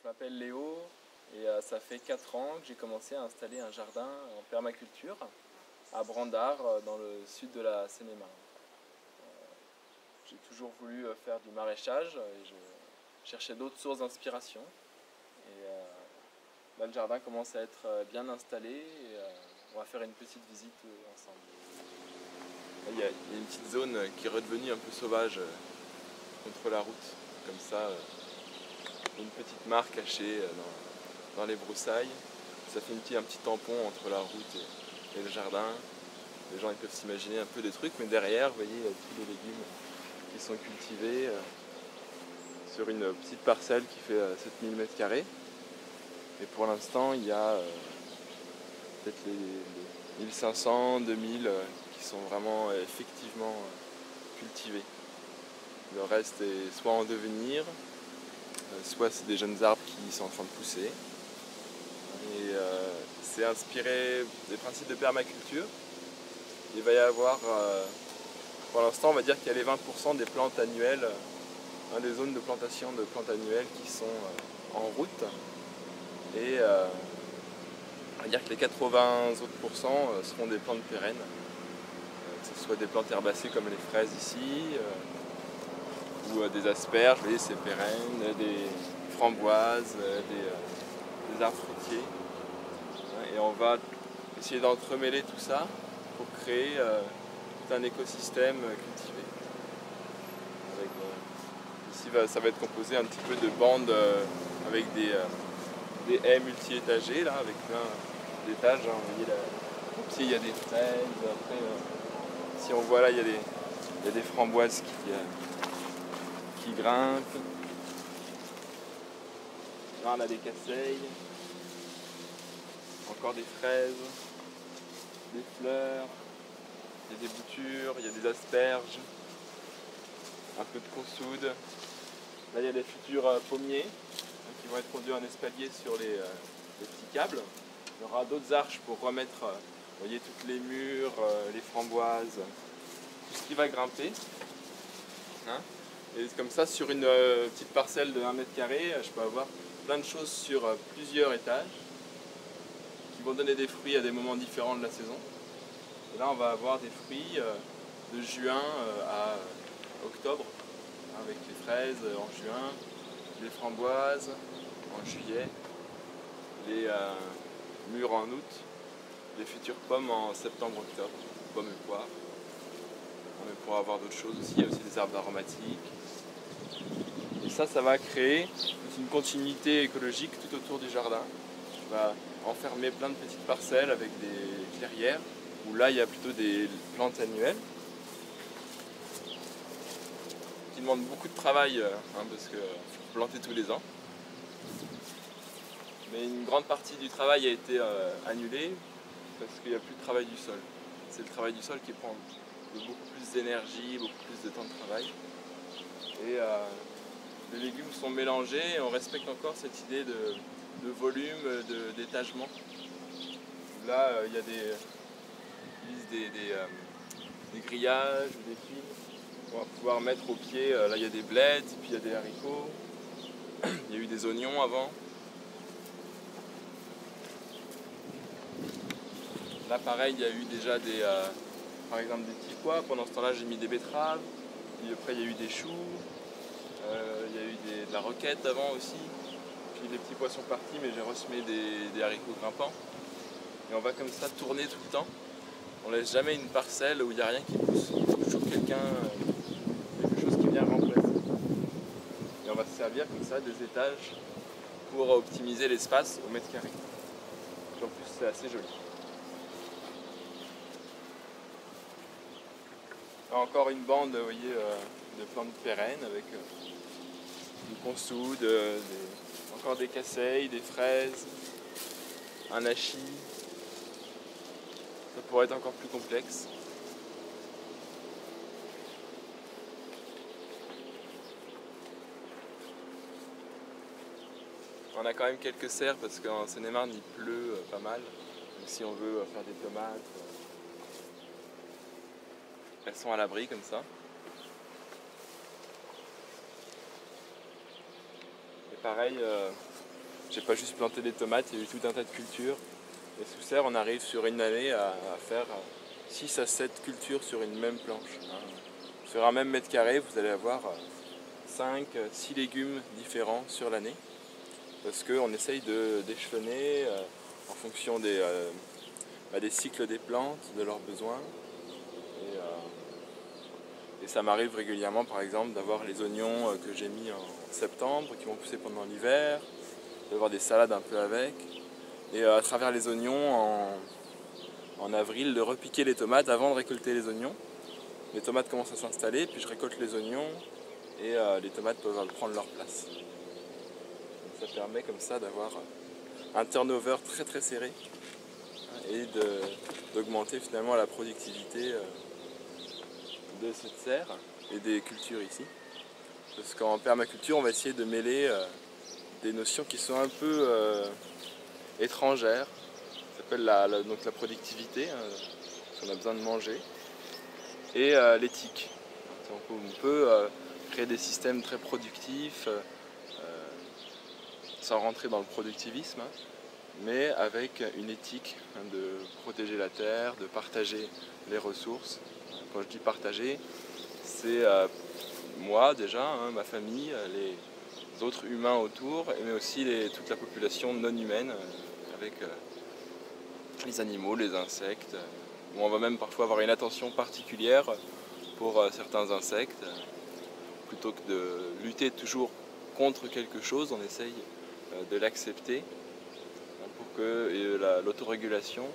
Je m'appelle Léo et ça fait 4 ans que j'ai commencé à installer un jardin en permaculture à Brandart dans le sud de la Seine-et-Marne. J'ai toujours voulu faire du maraîchage et je cherchais d'autres sources d'inspiration. Et là, le jardin commence à être bien installé et on va faire une petite visite ensemble. Il y a une petite zone qui est redevenue un peu sauvage contre la route. Comme ça, une petite mare cachée dans les broussailles. Ça fait un petit tampon entre la route et le jardin. Les gens ils peuvent s'imaginer un peu des trucs, mais derrière, vous voyez, il y a tous les légumes qui sont cultivés sur une petite parcelle qui fait 7000 m². Et pour l'instant, il y a peut-être les 1500, 2000 qui sont vraiment effectivement cultivés. Le reste est soit en devenir, soit c'est des jeunes arbres qui sont en train de pousser. Et c'est inspiré des principes de permaculture. Il va y avoir, pour l'instant, on va dire qu'il y a les 20% des plantes annuelles, des zones de plantation de plantes annuelles qui sont en route. Et on va dire que les 80 autres pourcents seront des plantes pérennes, que ce soit des plantes herbacées comme les fraises ici, ou des asperges, vous voyez, c'est pérenne, des framboises, des arbres fruitiers. Et on va essayer d'entremêler tout ça pour créer tout un écosystème cultivé. Ici, ça va être composé un petit peu de bandes avec des haies multi-étagées, là, avec plein d'étages. Vous voyez, au pied, il y a des fraises. Après, si on voit là, il y a des framboises qui grimpent. Là, on a des casseilles. Encore des fraises, des fleurs, il y a des boutures, il y a des asperges, un peu de consoude. Là, il y a des futurs pommiers qui vont être conduits en espalier sur les petits câbles. Il y aura d'autres arches pour remettre, vous voyez, toutes les mûres, les framboises, tout ce qui va grimper. Et comme ça, sur une petite parcelle de 1 m², je peux avoir plein de choses sur plusieurs étages qui vont donner des fruits à des moments différents de la saison. Et là, on va avoir des fruits de juin à octobre, avec les fraises en juin, les framboises en juillet, les mûres en août, les futures pommes en septembre-octobre, pommes et poires. On pourra avoir d'autres choses aussi, il y a aussi des arbres aromatiques. Et ça va créer une continuité écologique tout autour du jardin. On va enfermer plein de petites parcelles avec des clairières, où là il y a plutôt des plantes annuelles, qui demandent beaucoup de travail, parce qu'il faut planter tous les ans. Mais une grande partie du travail a été annulée, parce qu'il n'y a plus de travail du sol. C'est le travail du sol qui prend beaucoup plus d'énergie, beaucoup plus de temps de travail. Et les légumes sont mélangés et on respecte encore cette idée de volume, d'étagement. Là, il y a des grillages ou des fils. On va pouvoir mettre au pied, là il y a des blettes, puis il y a des haricots. Il y a eu des oignons avant. Là pareil, il y a eu déjà par exemple des petits pois. Pendant ce temps-là, j'ai mis des betteraves. Puis après, il y a eu des choux. Il y a eu de la roquette avant aussi. Puis les petits pois sont partis, mais j'ai ressemé des haricots grimpants. Et on va comme ça tourner tout le temps. On laisse jamais une parcelle où il n'y a rien qui pousse. Il y a toujours quelque chose qui vient remplacer. Et on va se servir comme ça des étages pour optimiser l'espace au mètre carré. En plus, c'est assez joli. Encore une bande, vous voyez, de plantes pérennes avec du consoude, encore des casseilles, des fraises, un hachis. Ça pourrait être encore plus complexe. On a quand même quelques serres parce qu'en Seine-et-Marne il pleut pas mal. Donc si on veut faire des tomates, elles sont à l'abri comme ça. Et pareil, j'ai pas juste planté des tomates, il y a eu tout un tas de cultures. Et sous serre, on arrive sur une année à faire 6 à 7 cultures sur une même planche. Sur un même mètre carré, vous allez avoir 5, 6 légumes différents sur l'année. Parce qu'on essaye d'échelonner en fonction des cycles des plantes, de leurs besoins. Et ça m'arrive régulièrement, par exemple, d'avoir les oignons que j'ai mis en septembre, qui vont pousser pendant l'hiver, d'avoir des salades un peu avec. Et à travers les oignons, en avril, de repiquer les tomates avant de récolter les oignons. Les tomates commencent à s'installer, puis je récolte les oignons et les tomates peuvent prendre leur place. Donc ça permet comme ça d'avoir un turnover très très serré et d'augmenter finalement la productivité de cette serre et des cultures ici. Parce qu'en permaculture, on va essayer de mêler des notions qui sont un peu étrangères. Ça s'appelle donc la productivité, parce qu'on a besoin de manger, et l'éthique. Donc on peut créer des systèmes très productifs sans rentrer dans le productivisme, mais avec une éthique de protéger la terre, de partager les ressources. Quand je dis partager, c'est moi déjà, ma famille, les autres humains autour, mais aussi toute la population non humaine avec les animaux, les insectes. On va même parfois avoir une attention particulière pour certains insectes. Plutôt que de lutter toujours contre quelque chose, on essaye de l'accepter pour que l'autorégulation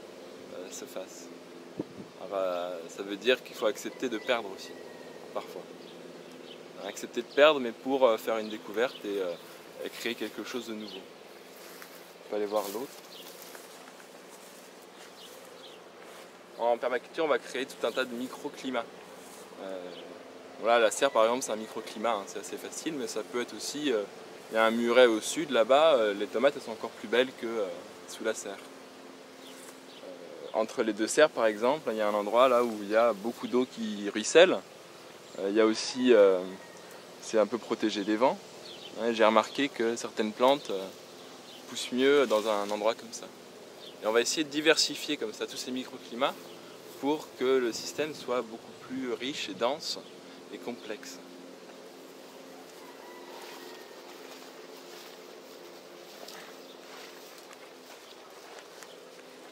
se fasse. Alors, ça veut dire qu'il faut accepter de perdre aussi, parfois. Accepter de perdre, mais pour faire une découverte et créer quelque chose de nouveau. On peut aller voir l'autre. En permaculture, on va créer tout un tas de microclimats. Voilà, la serre, par exemple, c'est un microclimat, c'est assez facile, mais ça peut être aussi... il y a un muret au sud, là-bas, les tomates elles sont encore plus belles que sous la serre. Entre les deux serres, par exemple, il y a un endroit là où il y a beaucoup d'eau qui ruisselle. Il y a aussi... c'est un peu protégé des vents. J'ai remarqué que certaines plantes poussent mieux dans un endroit comme ça. Et on va essayer de diversifier comme ça tous ces microclimats pour que le système soit beaucoup plus riche et dense et complexe.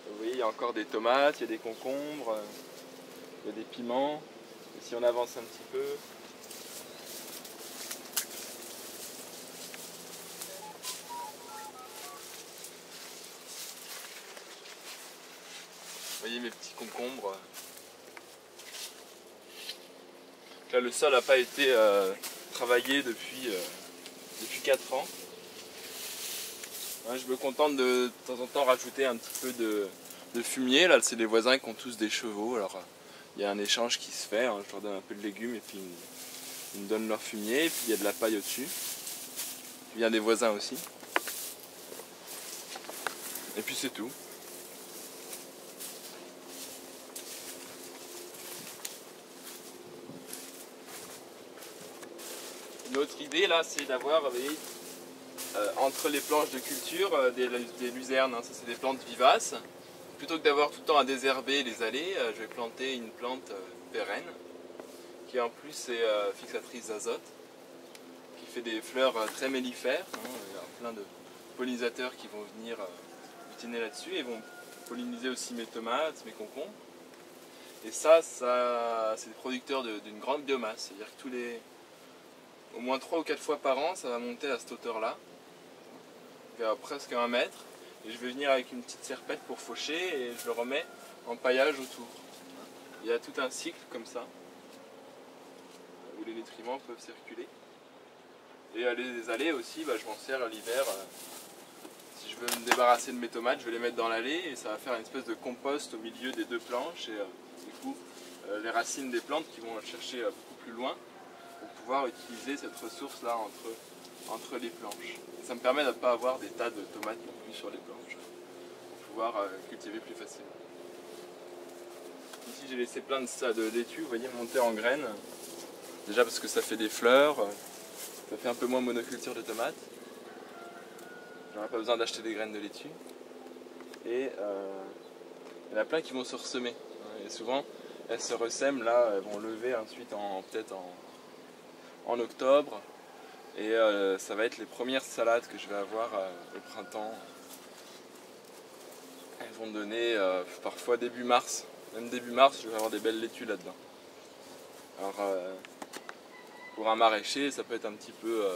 Vous voyez, il y a encore des tomates, il y a des concombres, il y a des piments. Et si on avance un petit peu, vous voyez mes petits concombres. Là, le sol n'a pas été travaillé depuis 4 ans. Je me contente de temps en temps rajouter un petit peu de fumier. Là, c'est les voisins qui ont tous des chevaux. Alors, il y a un échange qui se fait. Je leur donne un peu de légumes et puis ils me donnent leur fumier. Et puis il y a de la paille au-dessus. Il y a des voisins aussi. Et puis c'est tout. Une autre idée là, c'est d'avoir entre les planches de culture des luzernes. Ça, c'est des plantes vivaces. Plutôt que d'avoir tout le temps à désherber les allées, je vais planter une plante pérenne qui en plus est fixatrice d'azote, qui fait des fleurs très mellifères. Il y a plein de pollinisateurs qui vont venir butiner là-dessus et vont polliniser aussi mes tomates, mes concombres. Et ça c'est des producteurs d'une grande biomasse, c'est-à-dire que au moins 3 ou 4 fois par an, ça va monter à cette hauteur-là, vers presque 1 mètre. Et je vais venir avec une petite serpette pour faucher et je le remets en paillage autour. Il y a tout un cycle comme ça, où les nutriments peuvent circuler. Et les allées aussi, je m'en sers l'hiver. Si je veux me débarrasser de mes tomates, je vais les mettre dans l'allée et ça va faire une espèce de compost au milieu des deux planches. Et du coup, les racines des plantes qui vont chercher beaucoup plus loin pour pouvoir utiliser cette ressource-là entre les planches. Et ça me permet de ne pas avoir des tas de tomates non plus sur les planches, pour pouvoir cultiver plus facilement. Ici j'ai laissé plein de laitues, vous voyez, monter en graines. Déjà parce que ça fait des fleurs, ça fait un peu moins monoculture de tomates. j'aurai pas besoin d'acheter des graines de laitue. Et il y en a plein qui vont se ressemer. Et souvent, elles se ressèment là, elles vont lever ensuite peut-être en octobre. Et ça va être les premières salades que je vais avoir au printemps. Elles vont donner parfois début mars. Même début mars, je vais avoir des belles laitues là-dedans. Alors, pour un maraîcher, ça peut être un petit peu,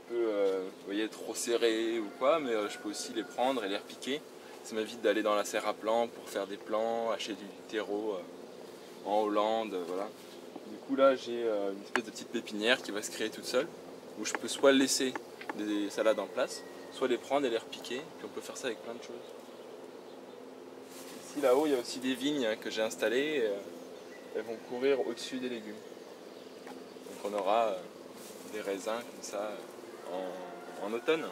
vous voyez, trop serré ou quoi, mais je peux aussi les prendre et les repiquer. Ça m'évite d'aller dans la serre à plants pour faire des plants, acheter du terreau en Hollande, voilà. Du coup là, j'ai une espèce de petite pépinière qui va se créer toute seule, où je peux soit laisser des salades en place, soit les prendre et les repiquer, puis on peut faire ça avec plein de choses. Ici là-haut, il y a aussi des vignes que j'ai installées, elles vont courir au-dessus des légumes. Donc on aura des raisins comme ça en automne.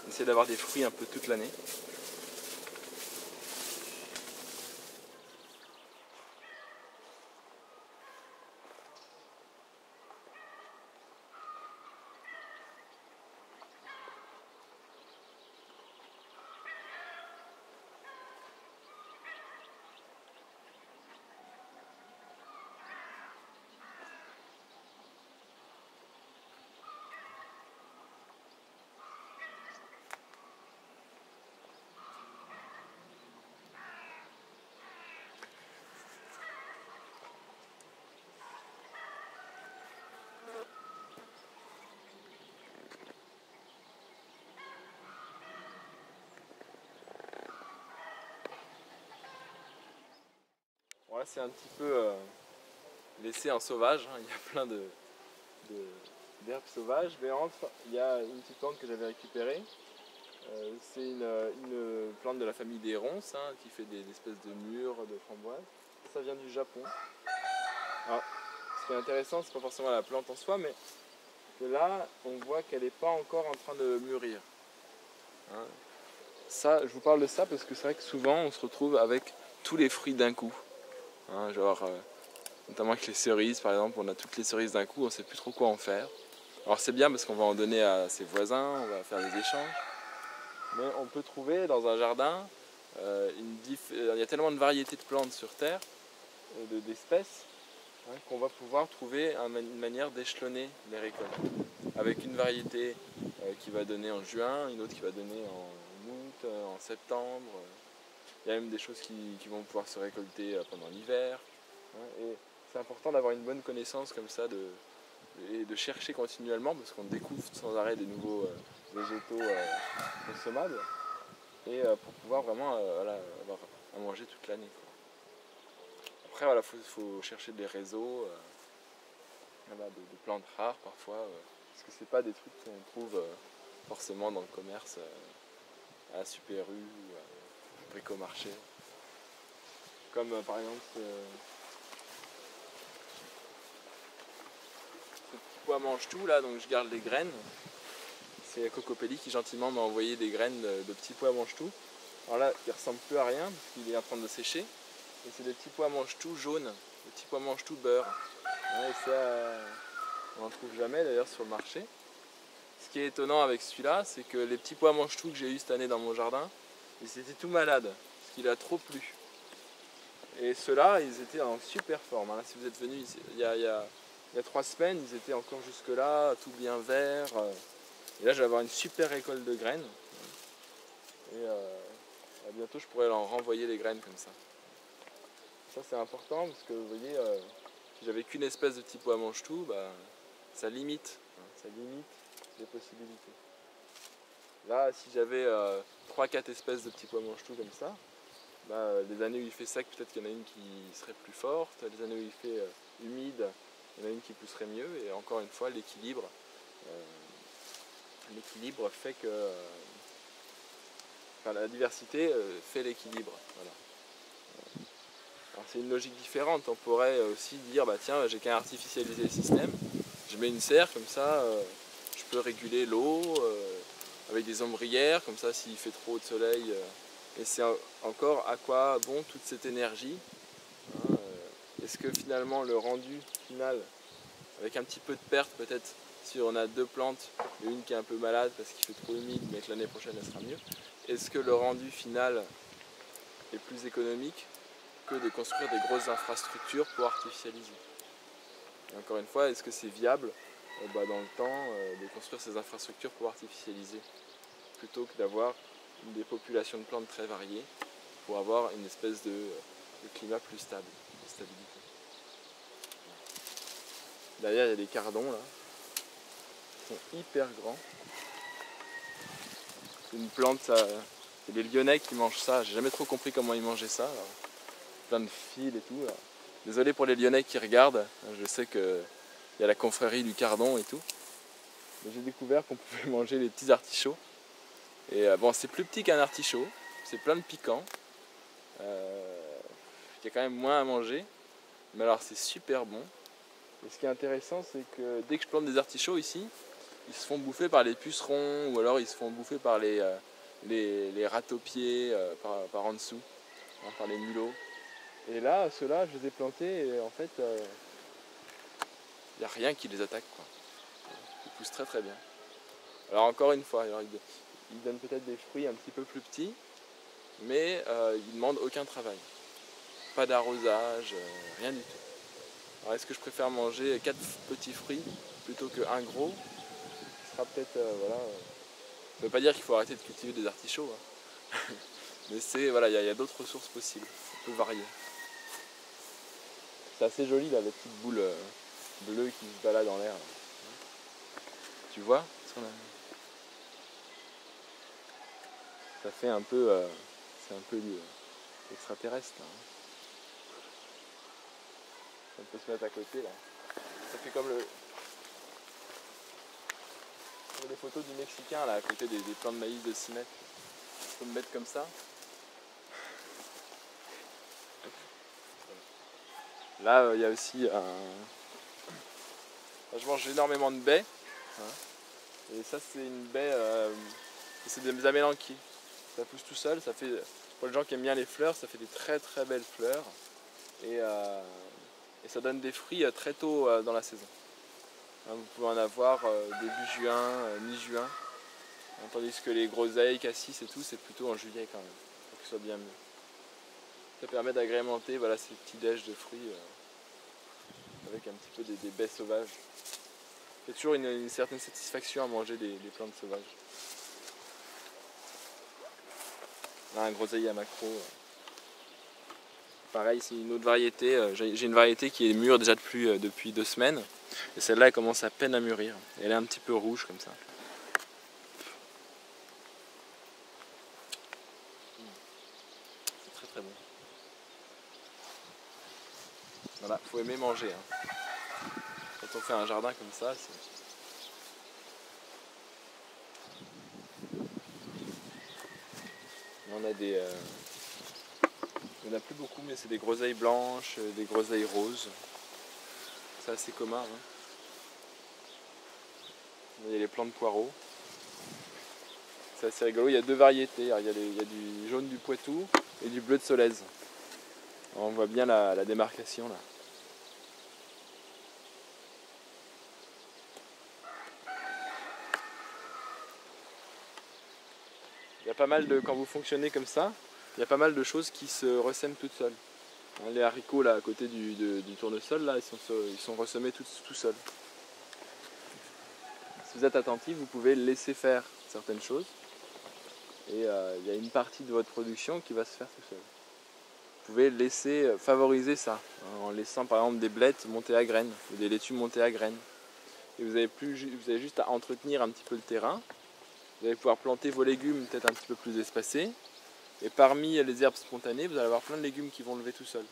On essaie d'avoir des fruits un peu toute l'année. Bon, là c'est un petit peu laissé en sauvage, hein. Il y a plein d'herbes sauvages, mais entre, il y a une petite plante que j'avais récupérée. C'est une plante de la famille des ronces, hein, qui fait des espèces de mûres, de framboises. Ça vient du Japon. Alors, ce qui est intéressant, c'est pas forcément la plante en soi, mais que là, on voit qu'elle n'est pas encore en train de mûrir. Hein. Ça, je vous parle de ça parce que c'est vrai que souvent, on se retrouve avec tous les fruits d'un coup. Hein, genre, notamment avec les cerises, par exemple, on a toutes les cerises d'un coup, on ne sait plus trop quoi en faire. Alors c'est bien parce qu'on va en donner à ses voisins, on va faire des échanges. Mais on peut trouver dans un jardin, il y a tellement de variétés de plantes sur Terre, d'espèces, hein, qu'on va pouvoir trouver une manière d'échelonner les récoltes. Avec une variété qui va donner en juin, une autre qui va donner en août, en septembre. Il y a même des choses qui vont pouvoir se récolter pendant l'hiver. Hein, et c'est important d'avoir une bonne connaissance comme ça et de chercher continuellement parce qu'on découvre sans arrêt des nouveaux végétaux consommables et pour pouvoir vraiment voilà, avoir à manger toute l'année. Après, voilà, faut chercher des réseaux voilà, de plantes rares parfois parce que c'est pas des trucs qu'on trouve forcément dans le commerce à la Super U ou au bricomarché. Comme par exemple ce petit pois mange-tout là, donc je garde les graines. C'est Cocopelli qui gentiment m'a envoyé des graines de petits pois mange-tout. Alors là, il ressemble plus à rien parce qu'il est en train de sécher. Et c'est des petits pois mange-tout jaunes, des petits pois mange-tout beurre. Ouais, ça, on n'en trouve jamais d'ailleurs sur le marché. Ce qui est étonnant avec celui-là, c'est que les petits pois mange-tout que j'ai eu cette année dans mon jardin, ils étaient tout malades parce qu'il a trop plu. Et ceux-là, ils étaient en super forme. Hein. Si vous êtes venus il y a 3 semaines, ils étaient encore jusque-là, tout bien vert. Et là, je vais avoir une super récolte de graines. Et bientôt, je pourrai leur renvoyer les graines comme ça. Ça, c'est important parce que vous voyez, si j'avais qu'une espèce de petit pois mange-tout, bah, ça limite les possibilités. Là, si j'avais 3-4 espèces de petits pois mange-tout comme ça, bah, les années où il fait sec, peut-être qu'il y en a une qui serait plus forte. Les années où il fait humide, il y en a une qui pousserait mieux. Et encore une fois, l'équilibre fait que... enfin, la diversité fait l'équilibre. Voilà. Alors c'est une logique différente. On pourrait aussi dire, bah tiens, j'ai qu'à artificialiser le système. Je mets une serre, comme ça, je peux réguler l'eau avec des ombrières, comme ça, s'il fait trop de soleil. Et c'est encore à quoi bon toute cette énergie, hein, est-ce que finalement le rendu final, avec un petit peu de perte peut-être si on a deux plantes et une qui est un peu malade parce qu'il fait trop humide mais que l'année prochaine elle sera mieux, est-ce que le rendu final est plus économique que de construire des grosses infrastructures pour artificialiser? Et encore une fois, est-ce que c'est viable dans le temps de construire ces infrastructures pour artificialiser plutôt que d'avoir des populations de plantes très variées pour avoir une espèce de climat plus stable, de stabilité. Derrière il y a des cardons là, ils sont hyper grands. C'est une plante, c'est des Lyonnais qui mangent ça, j'ai jamais trop compris comment ils mangeaient ça. Alors, plein de fils et tout. Alors. Désolé pour les Lyonnais qui regardent, je sais qu'il y a la confrérie du cardon et tout. Mais j'ai découvert qu'on pouvait manger les petits artichauts. Et bon, c'est plus petit qu'un artichaut, c'est plein de piquants. Il y a quand même moins à manger, mais alors c'est super bon. Et ce qui est intéressant, c'est que dès que je plante des artichauts ici, ils se font bouffer par les pucerons ou alors ils se font bouffer par les rats-aux-pieds par en dessous, hein, par les mulots. Et là, ceux-là, je les ai plantés et en fait, il n'y a rien qui les attaque, quoi. Ils poussent très très bien. Alors encore une fois, alors, ils donnent peut-être des fruits un petit peu plus petits, mais ils ne demandent aucun travail. Pas d'arrosage, rien du tout. Alors est-ce que je préfère manger 4 petits fruits plutôt qu'un gros? Ce sera peut-être, voilà. Ça ne veut pas dire qu'il faut arrêter de cultiver des artichauts, hein. Mais c'est, voilà, il y a d'autres ressources possibles, on peut varier. C'est assez joli là, les petites boules bleues qui se baladent en l'air. Tu vois ce qu'on a... Ça fait un peu, c'est un peu extraterrestre là. On peut se mettre à côté là. Ça fait comme les photos du Mexicain là, à côté des plants de maïs de 6 mètres. On peut me mettre comme ça. Là, il y a aussi je mange énormément de baies. Hein. Et ça, c'est une baie, c'est des amélanchiers. Ça pousse tout seul. Ça fait, pour les gens qui aiment bien les fleurs, ça fait des très très belles fleurs. Et ça donne des fruits très tôt dans la saison. Hein, vous pouvez en avoir début juin, mi-juin. Tandis que les groseilles, cassis et tout, c'est plutôt en juillet quand même, pour qu'ils soient bien mûrs. Ça permet d'agrémenter voilà, ces petits déj de fruits avec un petit peu des baies sauvages. Il y a toujours une certaine satisfaction à manger des plantes sauvages. Là, un groseillier à macro. Pareil, c'est une autre variété. J'ai une variété qui est mûre déjà depuis 2 semaines. Et celle-là, elle commence à peine à mûrir. Et elle est un petit peu rouge comme ça. C'est très très bon. Voilà, faut aimer manger. Hein. Quand on fait un jardin comme ça, on a des... Il n'y en a plus beaucoup, mais c'est des groseilles blanches, des groseilles roses. C'est assez commun. Hein. Il y a les plants de poireaux. C'est assez rigolo. Il y a 2 variétés. Alors, il y a du jaune du Poitou et du bleu de Solèze. Alors, on voit bien la démarcation là. Il y a pas mal de, quand vous fonctionnez comme ça, il y a pas mal de choses qui se ressèment toutes seules. Les haricots là à côté du tournesol là, ils sont ressemés tout seuls. Si vous êtes attentif, vous pouvez laisser faire certaines choses et il y a une partie de votre production qui va se faire tout seul. Vous pouvez laisser favoriser ça hein, en laissant par exemple des blettes monter à graines ou des laitues monter à graines. Et vous avez juste à entretenir un petit peu le terrain. Vous allez pouvoir planter vos légumes peut-être un petit peu plus espacés. Et parmi les herbes spontanées, vous allez avoir plein de légumes qui vont lever tout seuls.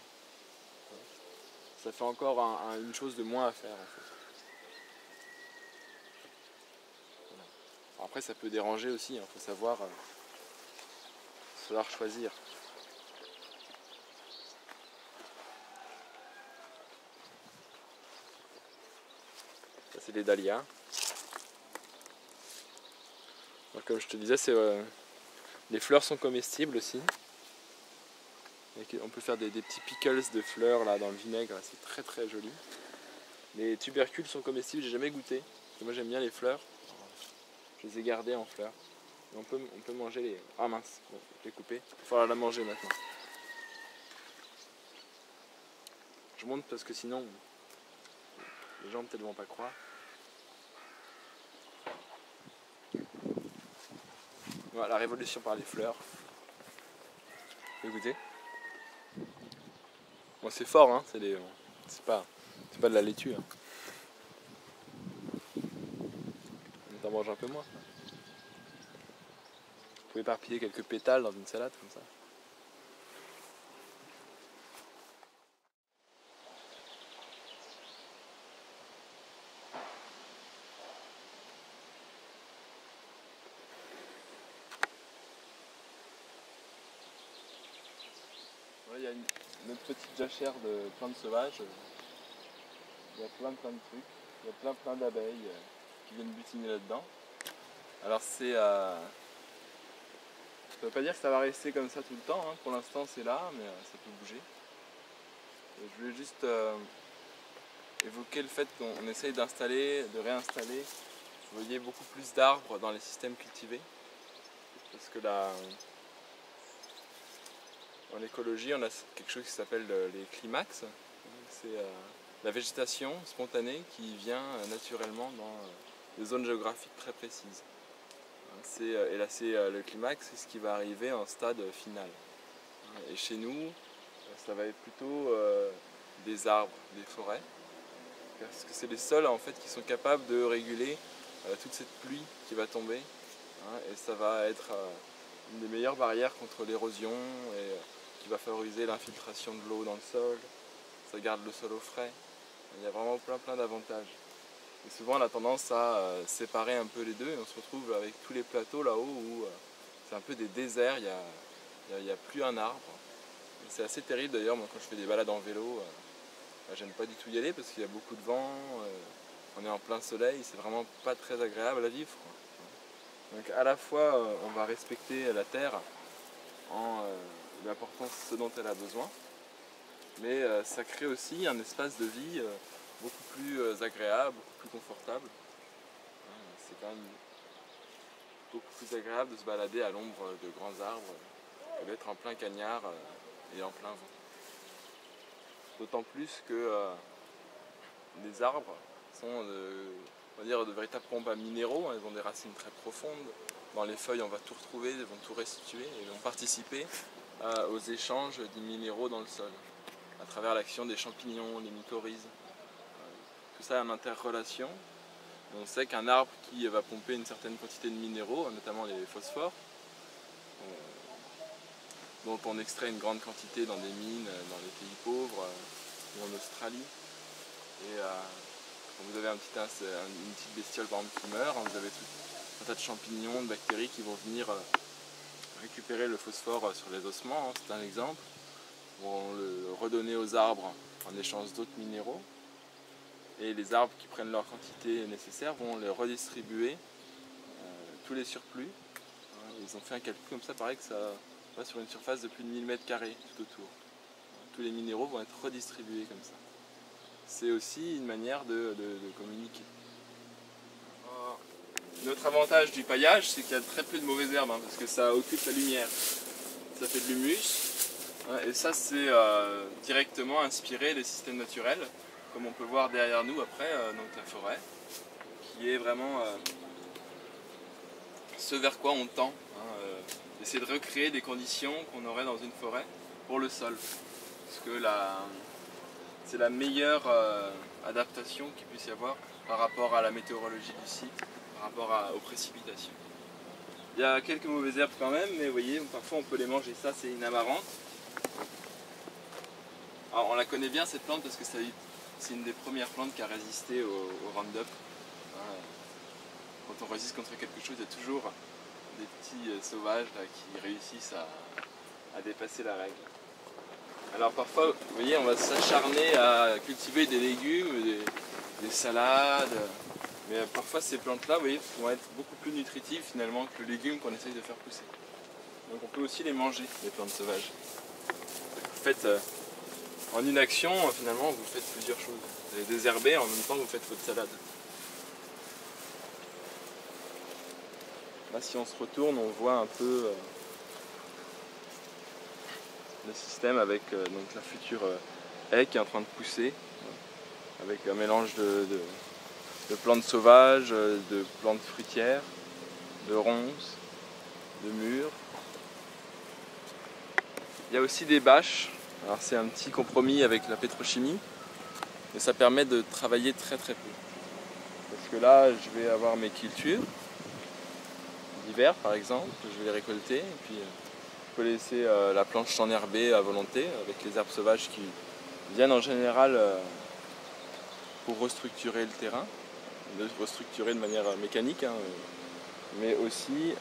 Ça fait encore une chose de moins à faire en fait. Voilà. Après ça peut déranger aussi, il faut savoir choisir. Ça c'est des dahlias. Alors, comme je te disais, les fleurs sont comestibles aussi. On peut faire des petits pickles de fleurs là dans le vinaigre, c'est très très joli. Les tubercules sont comestibles, j'ai jamais goûté. Moi j'aime bien les fleurs. Je les ai gardées en fleurs. Et on peut manger les... Ah mince, bon, je l'ai coupé. Il va falloir la manger maintenant. Je monte parce que sinon les gens peut-être vont pas croire. Voilà, la révolution par les fleurs. Écoutez. Bon, c'est fort, hein, c'est pas de la laitue. Hein. On t'en mange un peu moins. Vous pouvez éparpiller quelques pétales dans une salade comme ça. Il y a une autre petite jachère de plantes sauvages. Il y a plein de trucs. Il y a plein d'abeilles qui viennent butiner là-dedans. Alors ça veut pas dire que ça va rester comme ça tout le temps. Hein. Pour l'instant c'est là, mais ça peut bouger. Et je voulais juste évoquer le fait qu'on essaye d'installer, de réinstaller, vous voyez, beaucoup plus d'arbres dans les systèmes cultivés. Parce que là, dans l'écologie, on a quelque chose qui s'appelle les climax. C'est la végétation spontanée qui vient naturellement dans des zones géographiques très précises. Et là, le climax, c'est ce qui va arriver en stade final. Et chez nous, ça va être plutôt des arbres, des forêts. Parce que c'est les seuls en fait, qui sont capables de réguler toute cette pluie qui va tomber. Et ça va être une des meilleures barrières contre l'érosion et qui va favoriser l'infiltration de l'eau dans le sol. Ça garde le sol au frais. Il y a vraiment plein d'avantages. Et souvent on a tendance à séparer un peu les deux et on se retrouve avec tous les plateaux là-haut où c'est un peu des déserts, il n'y a plus un arbre. C'est assez terrible d'ailleurs, moi quand je fais des balades en vélo, j'aime pas du tout y aller parce qu'il y a beaucoup de vent, on est en plein soleil, c'est vraiment pas très agréable à vivre. Quoi. Donc à la fois on va respecter la terre en lui apportant ce dont elle a besoin, mais ça crée aussi un espace de vie beaucoup plus agréable, beaucoup plus confortable. C'est quand même beaucoup plus agréable de se balader à l'ombre de grands arbres que d'être en plein cagnard et en plein vent. D'autant plus que les arbres sont on va dire, de véritables pompes à minéraux, ils ont des racines très profondes. Dans les feuilles, on va tout retrouver, ils vont tout restituer et vont participer aux échanges des minéraux dans le sol, à travers l'action des champignons, des mycorhizes. Tout ça est en interrelation. On sait qu'un arbre qui va pomper une certaine quantité de minéraux, notamment les phosphores, dont on extrait une grande quantité dans des mines, dans les pays pauvres, ou en Australie. Et quand vous avez une petite bestiole par exemple qui meurt, vous avez tout un tas de champignons, de bactéries qui vont venir récupérer le phosphore sur les ossements, c'est un exemple, vont le redonner aux arbres en échange d'autres minéraux. Et les arbres qui prennent leur quantité nécessaire vont les redistribuer, tous les surplus. Ils ont fait un calcul comme ça, pareil que ça va sur une surface de plus de 1000 m² tout autour. Tous les minéraux vont être redistribués comme ça. C'est aussi une manière de communiquer. L'autre avantage du paillage, c'est qu'il y a très peu de mauvaises herbes, parce que ça occupe la lumière. Ça fait de l'humus, et ça c'est directement inspiré des systèmes naturels, comme on peut voir derrière nous après, donc la forêt, qui est vraiment ce vers quoi on tend, essayer de recréer des conditions qu'on aurait dans une forêt pour le sol. Parce que c'est la meilleure adaptation qu'il puisse y avoir par rapport à la météorologie du site, par rapport aux précipitations. Il y a quelques mauvaises herbes quand même, mais vous voyez, parfois on peut les manger. Ça c'est une amarante. Alors on la connaît bien cette plante parce que c'est une des premières plantes qui a résisté au Roundup. Quand on résiste contre quelque chose, il y a toujours des petits sauvages là, qui réussissent à dépasser la règle. Alors parfois, vous voyez, on va s'acharner à cultiver des légumes, des salades, mais parfois ces plantes-là, vous voyez, vont être beaucoup plus nutritives finalement que le légume qu'on essaye de faire pousser. Donc on peut aussi les manger, les plantes sauvages. Vous faites, en une action, finalement, vous faites plusieurs choses. Vous allez désherber en même temps que vous faites votre salade. Là, si on se retourne, on voit un peu le système avec donc la future haie qui est en train de pousser, avec un mélange de plantes sauvages, de plantes fruitières, de ronces, de mûres. Il y a aussi des bâches. Alors c'est un petit compromis avec la pétrochimie, mais ça permet de travailler très très peu. Parce que là, je vais avoir mes cultures d'hiver par exemple, je vais les récolter, et puis je peux laisser la planche s'enherber à volonté avec les herbes sauvages qui viennent en général pour restructurer le terrain, restructurer de manière mécanique, hein, mais aussi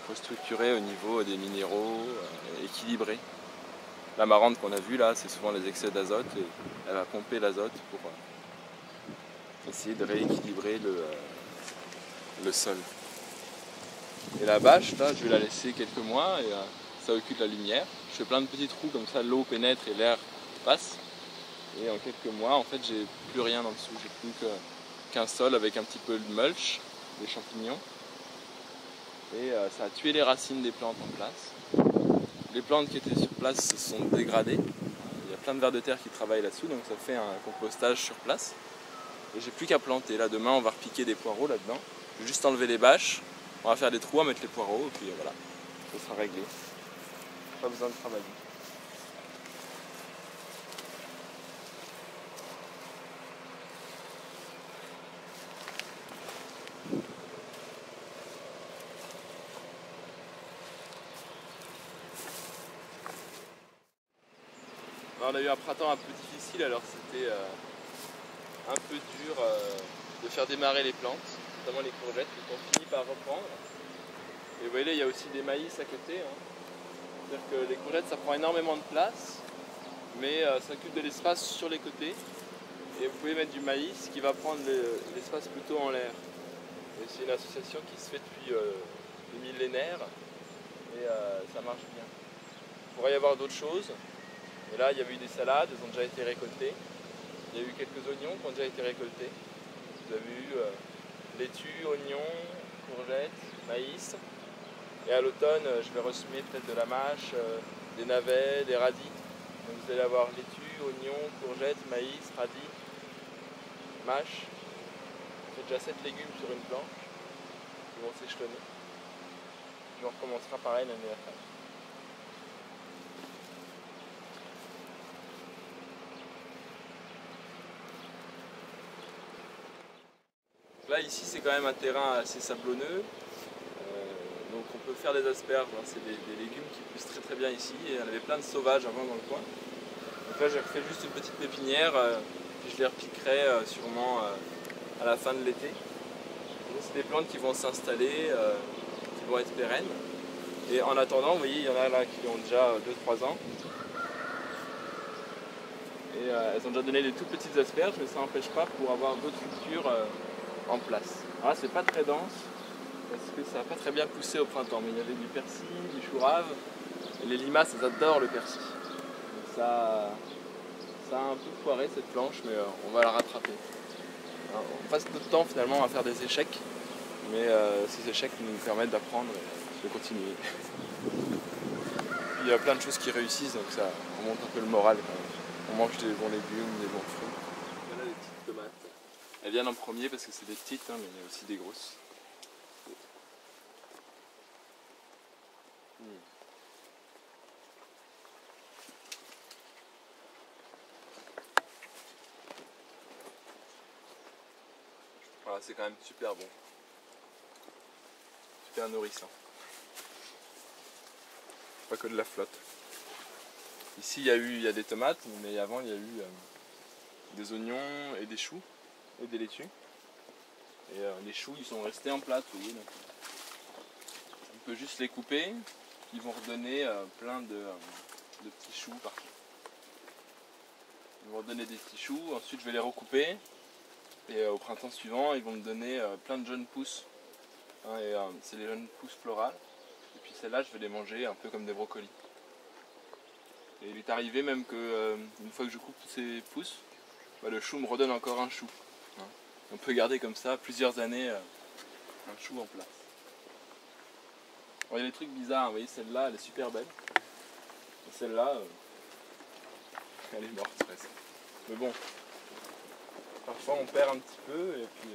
restructurer au niveau des minéraux, équilibrer. La marrante qu'on a vue là, c'est souvent les excès d'azote et elle va pomper l'azote pour essayer de rééquilibrer le sol. Et la bâche, là, je vais la laisser quelques mois et ça occupe la lumière. Je fais plein de petits trous comme ça, l'eau pénètre et l'air passe. Et en quelques mois, en fait, j'ai plus rien en dessous. J'ai plus qu'un sol avec un petit peu de mulch, des champignons. Et ça a tué les racines des plantes en place. Les plantes qui étaient sur place se sont dégradées. Il y a plein de vers de terre qui travaillent là-dessous, donc ça fait un compostage sur place. Et j'ai plus qu'à planter. Là, demain, on va repiquer des poireaux là-dedans. Je vais juste enlever les bâches, on va faire des trous, on va mettre les poireaux, et puis voilà, ça sera réglé. Pas besoin de travailler. On a eu un printemps un peu difficile, alors c'était un peu dur de faire démarrer les plantes, notamment les courgettes, qui ont fini par reprendre. Et vous voyez, il y a aussi des maïs à côté. Hein. C'est-à-dire que les courgettes, ça prend énormément de place, mais ça occupe de l'espace sur les côtés. Et vous pouvez mettre du maïs qui va prendre l'espace plutôt en l'air. Et c'est une association qui se fait depuis des millénaires, et ça marche bien. Il pourrait y avoir d'autres choses. Et là, il y avait eu des salades, elles ont déjà été récoltées. Il y a eu quelques oignons qui ont déjà été récoltés. Vous avez eu laitue, oignons, courgettes, maïs. Et à l'automne, je vais ressemer peut-être de la mâche, des navets, des radis. Donc vous allez avoir laitue, oignons, courgettes, maïs, radis, mâche. C'est déjà 7 légumes sur une planche qui vont s'échelonner. Puis on recommencera pareil l'année d'après. Là ici c'est quand même un terrain assez sablonneux, donc on peut faire des asperges, hein. C'est des légumes qui poussent très très bien ici, et il y en avait plein de sauvages avant dans le coin. Donc là j'ai refait juste une petite pépinière, puis je les repiquerai sûrement à la fin de l'été. C'est des plantes qui vont s'installer, qui vont être pérennes. Et en attendant, vous voyez, il y en a là qui ont déjà 2-3 ans. Et elles ont déjà donné des toutes petites asperges, mais ça n'empêche pas pour avoir d'autres cultures en place. Alors là, c'est pas très dense, parce que ça n'a pas très bien poussé au printemps, mais il y avait du persil, du chou rave, et les limaces, elles adorent le persil. Donc ça a un peu foiré cette planche, mais on va la rattraper. Alors, on passe notre temps finalement à faire des échecs, mais ces échecs nous permettent d'apprendre et de continuer. Puis il y a plein de choses qui réussissent, donc ça remonte un peu le moral quand même. On mange des bons légumes, des bons fruits. Voilà les petites tomates. Elles viennent en premier parce que c'est des petites, hein, mais il y a aussi des grosses. Voilà, c'est quand même super bon. Super nourrissant. Pas que de la flotte. Ici il y a des tomates, mais avant il y a eu des oignons et des choux et des laitues. Et les choux ils sont restés en plate, vous voyez. Donc, on peut juste les couper, ils vont redonner plein de petits choux partout. Ils vont redonner des petits choux, ensuite je vais les recouper. Et au printemps suivant, ils vont me donner plein de jeunes pousses. Hein, et c'est les jeunes pousses florales. Et puis celles-là, je vais les manger un peu comme des brocolis. Et il est arrivé même que une fois que je coupe ces pousses, bah, le chou me redonne encore un chou. Hein. On peut garder comme ça plusieurs années un chou en place. il y a des trucs bizarres, vous voyez, celle-là, elle est super belle. Et celle-là, elle est morte presque. Mais bon, parfois on perd un petit peu et puis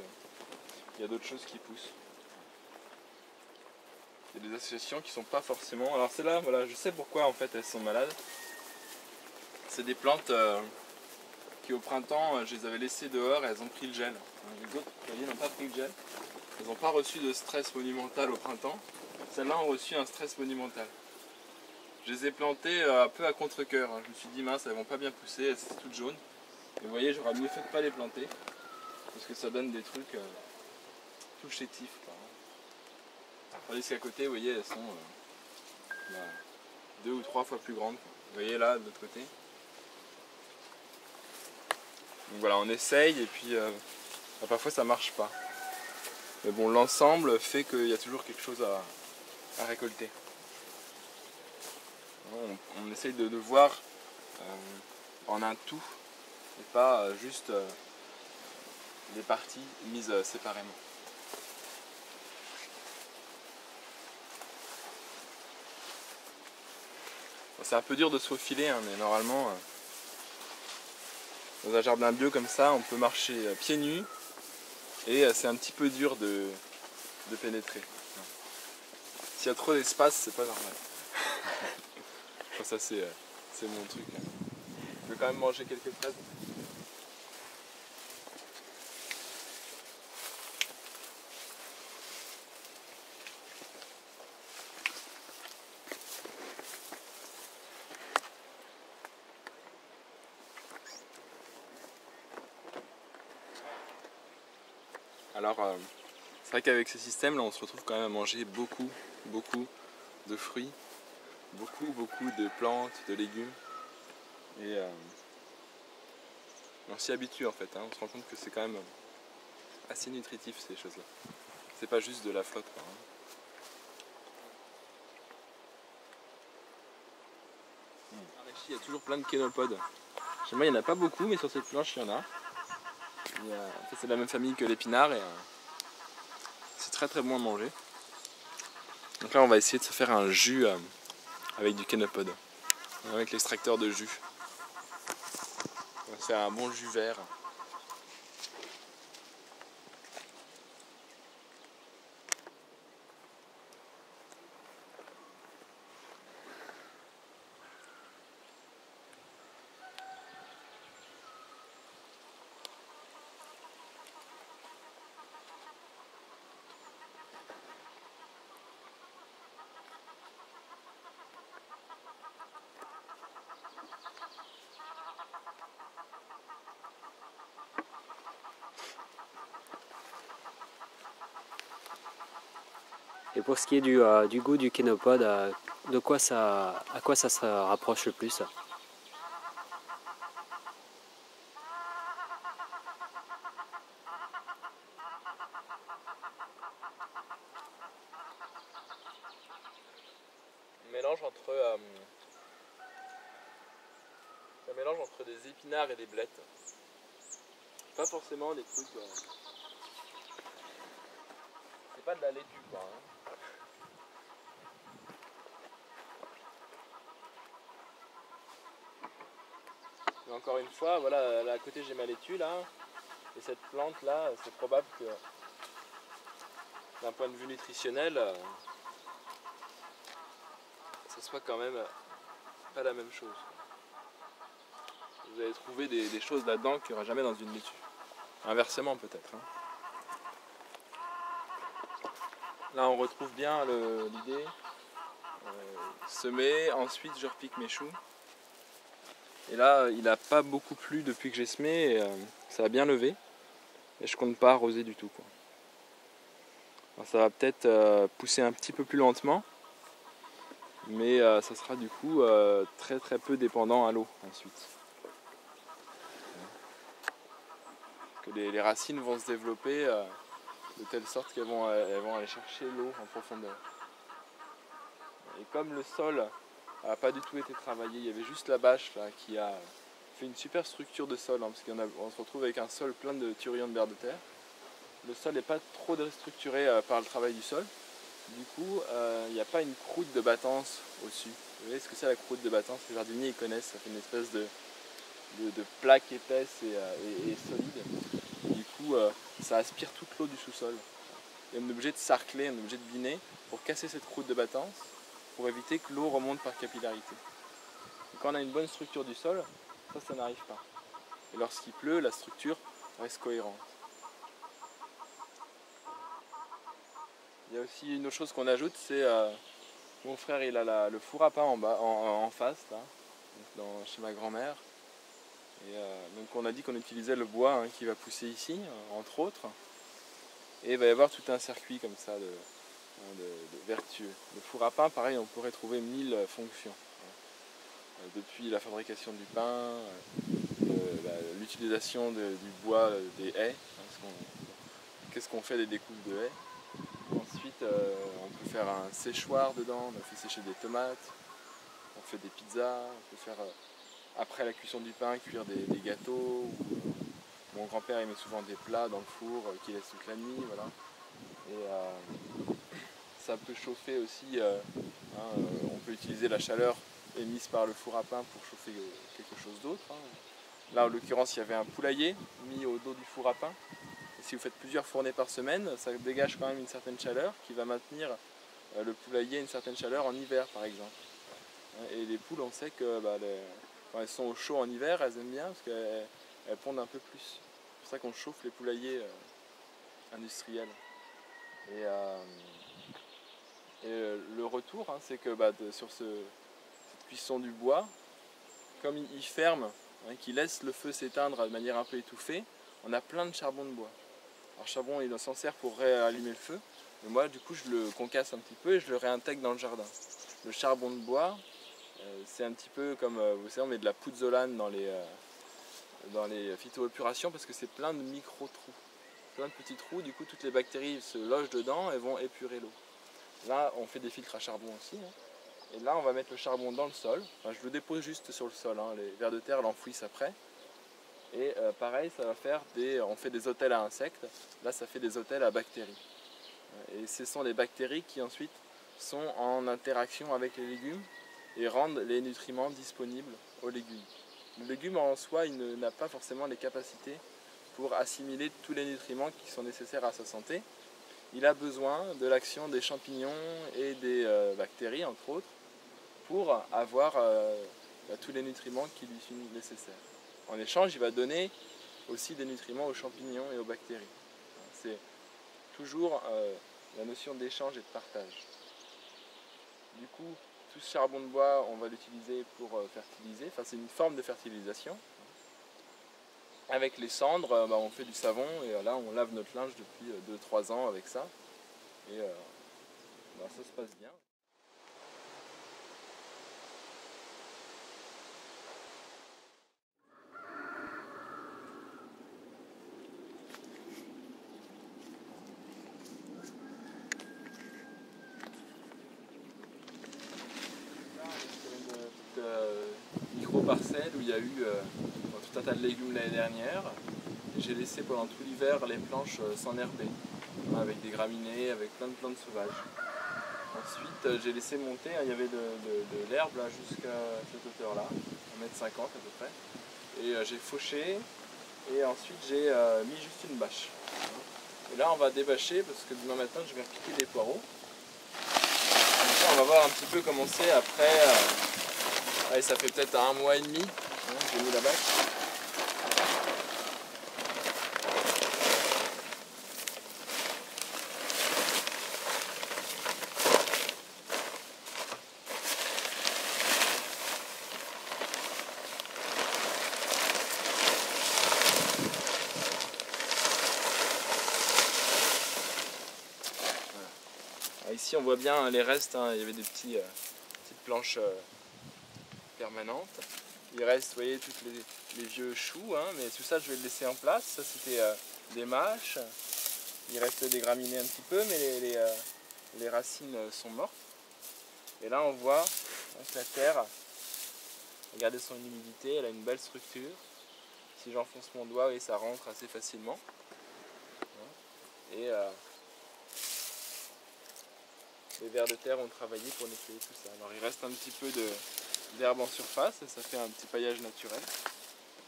il y a d'autres choses qui poussent. Il y a des associations qui sont pas forcément... Alors celle-là, voilà, je sais pourquoi en fait elles sont malades. C'est des plantes qui au printemps, je les avais laissées dehors et elles ont pris le gel. Les autres, vous voyez, n'ont pas pris le gel. Elles n'ont pas reçu de stress monumental au printemps. Celles-là ont reçu un stress monumental. Je les ai plantées un peu à contre-cœur. Je me suis dit mince, elles vont pas bien pousser, elles sont toutes jaunes. Et vous voyez, j'aurais mieux fait de pas les planter. Parce que ça donne des trucs tout chétifs. Tandis qu'à côté, vous voyez, elles sont 2 ou 3 fois plus grandes. Vous voyez là, de l'autre côté. Donc voilà, on essaye et puis parfois ça marche pas. Mais bon, l'ensemble fait qu'il y a toujours quelque chose à récolter. On essaye de voir en un tout et pas juste des parties mises séparément. Bon, c'est un peu dur de se faufiler, hein, mais normalement, dans un jardin bio comme ça, on peut marcher pieds nus et c'est un petit peu dur de pénétrer. S'il y a trop d'espace, c'est pas normal. Enfin, ça c'est mon truc. Je vais quand même manger quelques fraises. Alors, c'est vrai qu'avec ce système là, on se retrouve quand même à manger beaucoup de fruits, beaucoup de plantes, de légumes. Et on s'y habitue en fait, hein. On se rend compte que c'est quand même assez nutritif ces choses-là. C'est pas juste de la flotte, quoi, hein. Il y a toujours plein de kénopodes. Chez moi il n'y en a pas beaucoup, mais sur cette planche il y en a. En fait, c'est de la même famille que l'épinard et c'est très bon à manger. Donc là on va essayer de se faire un jus avec du kénopode, avec l'extracteur de jus. On va se faire un bon jus vert. Et pour ce qui est du goût du kénopode, à quoi ça se rapproche le plus? Un mélange entre des épinards et des blettes. Pas forcément des trucs... C'est pas de la laitue, quoi, hein. Mais encore une fois, voilà, là à côté j'ai ma laitue là, et cette plante là, c'est probable que d'un point de vue nutritionnel, ça soit quand même pas la même chose. Vous allez trouver des choses là-dedans qu'il n'y aura jamais dans une laitue. Inversement peut-être, hein. Là on retrouve bien l'idée. Semer, ensuite je repique mes choux. Et là il n'a pas beaucoup plu depuis que j'ai semé, et ça a bien levé. Et je compte pas arroser du tout, quoi. Alors, ça va peut-être pousser un petit peu plus lentement, mais ça sera du coup très peu dépendant à l'eau ensuite. Que les racines vont se développer de telle sorte qu'elles vont aller chercher l'eau en profondeur. Et comme le sol n'a pas du tout été travaillé, il y avait juste la bâche là, qui a fait une super structure de sol, hein, parce qu'on se retrouve avec un sol plein de turillons de vers de terre. Le sol n'est pas trop déstructuré par le travail du sol. Du coup, il n'y a pas une croûte de battance au-dessus. Vous voyez ce que c'est la croûte de battance? Les jardiniers ils connaissent, ça fait une espèce de plaque épaisse et solide. Du coup, ça aspire toute l'eau du sous-sol. Et on est obligé de sarcler, on est obligé de biner pour casser cette croûte de battance, pour éviter que l'eau remonte par capillarité. Et quand on a une bonne structure du sol, ça n'arrive pas. Et lorsqu'il pleut, la structure reste cohérente. Il y a aussi une autre chose qu'on ajoute, c'est mon frère il a le four à pain en face, là, chez ma grand-mère. Et donc on a dit qu'on utilisait le bois qui va pousser ici, entre autres. Et il va y avoir tout un circuit comme ça de vertueux. Le four à pain, pareil, on pourrait trouver 1000 fonctions. Depuis la fabrication du pain, l'utilisation du bois, des haies. Qu'est-ce qu'on fait des découpes de haies? Ensuite, on peut faire un séchoir dedans, on fait sécher des tomates, on fait des pizzas, on peut faire, après la cuisson du pain, cuire des gâteaux. Mon grand-père il met souvent des plats dans le four qu'il laisse toute la nuit, voilà. Et ça peut chauffer aussi, on peut utiliser la chaleur émise par le four à pain pour chauffer quelque chose d'autre. Là en l'occurrence il y avait un poulailler mis au dos du four à pain. Et si vous faites plusieurs fournées par semaine, ça dégage quand même une certaine chaleur qui va maintenir le poulailler à une certaine chaleur en hiver par exemple. Et les poules, on sait que quand elles sont au chaud en hiver, elles aiment bien parce qu'elles pondent un peu plus. C'est pour ça qu'on chauffe les poulaillers industriels. Et le retour, c'est que sur cette cuisson du bois, comme il ferme, qu'il laisse le feu s'éteindre de manière un peu étouffée, on a plein de charbon de bois. Alors le charbon, il s'en sert pour réallumer le feu. Mais moi, du coup, je le concasse un petit peu et je le réintègre dans le jardin. Le charbon de bois, c'est un petit peu comme, vous savez, on met de la pouzzolane dans les phytoépurations parce que c'est plein de micro-trous. Plein de petits trous, du coup, toutes les bactéries se logent dedans et vont épurer l'eau. Là, on fait des filtres à charbon aussi. Et là, on va mettre le charbon dans le sol. Enfin, je le dépose juste sur le sol. Les vers de terre l'enfouissent après. Et pareil, ça va faire on fait des hôtels à insectes. Là, ça fait des hôtels à bactéries. Et ce sont les bactéries qui ensuite sont en interaction avec les légumes et rendent les nutriments disponibles aux légumes. Le légume en soi, il n'a pas forcément les capacités pour assimiler tous les nutriments qui sont nécessaires à sa santé. Il a besoin de l'action des champignons et des bactéries, entre autres, pour avoir tous les nutriments qui lui sont nécessaires. En échange, il va donner aussi des nutriments aux champignons et aux bactéries. C'est toujours la notion d'échange et de partage. Du coup, tout ce charbon de bois, on va l'utiliser pour fertiliser. Enfin, c'est une forme de fertilisation. Avec les cendres, on fait du savon et là, on lave notre linge depuis 2-3 ans avec ça. Et ça se passe bien. Micro-parcelle où il y a eu tout un tas de légumes l'année dernière. Et j'ai laissé pendant tout l'hiver les planches s'enherber, avec des graminées, avec plein de plantes sauvages. Ensuite, j'ai laissé monter, il y avait de l'herbe là jusqu'à cette hauteur-là, 1,50 m à peu près. Et j'ai fauché et ensuite j'ai mis juste une bâche. Et là on va débâcher parce que demain matin je vais repiquer des poireaux. On va voir un petit peu comment c'est après. Allez, ça fait peut-être 1 mois et demi, j'ai mis la bâche. Ici on voit bien les restes, il y avait des petites planches permanentes. Il reste, vous voyez, tous les vieux choux, mais tout ça je vais le laisser en place. Ça c'était des mâches. Il reste des graminées un petit peu, mais les racines sont mortes. Et là on voit que la terre, regardez son humidité, elle a une belle structure. Si j'enfonce mon doigt, ça rentre assez facilement. Et les vers de terre ont travaillé pour nettoyer tout ça. Alors il reste un petit peu d'herbe en surface et ça fait un petit paillage naturel.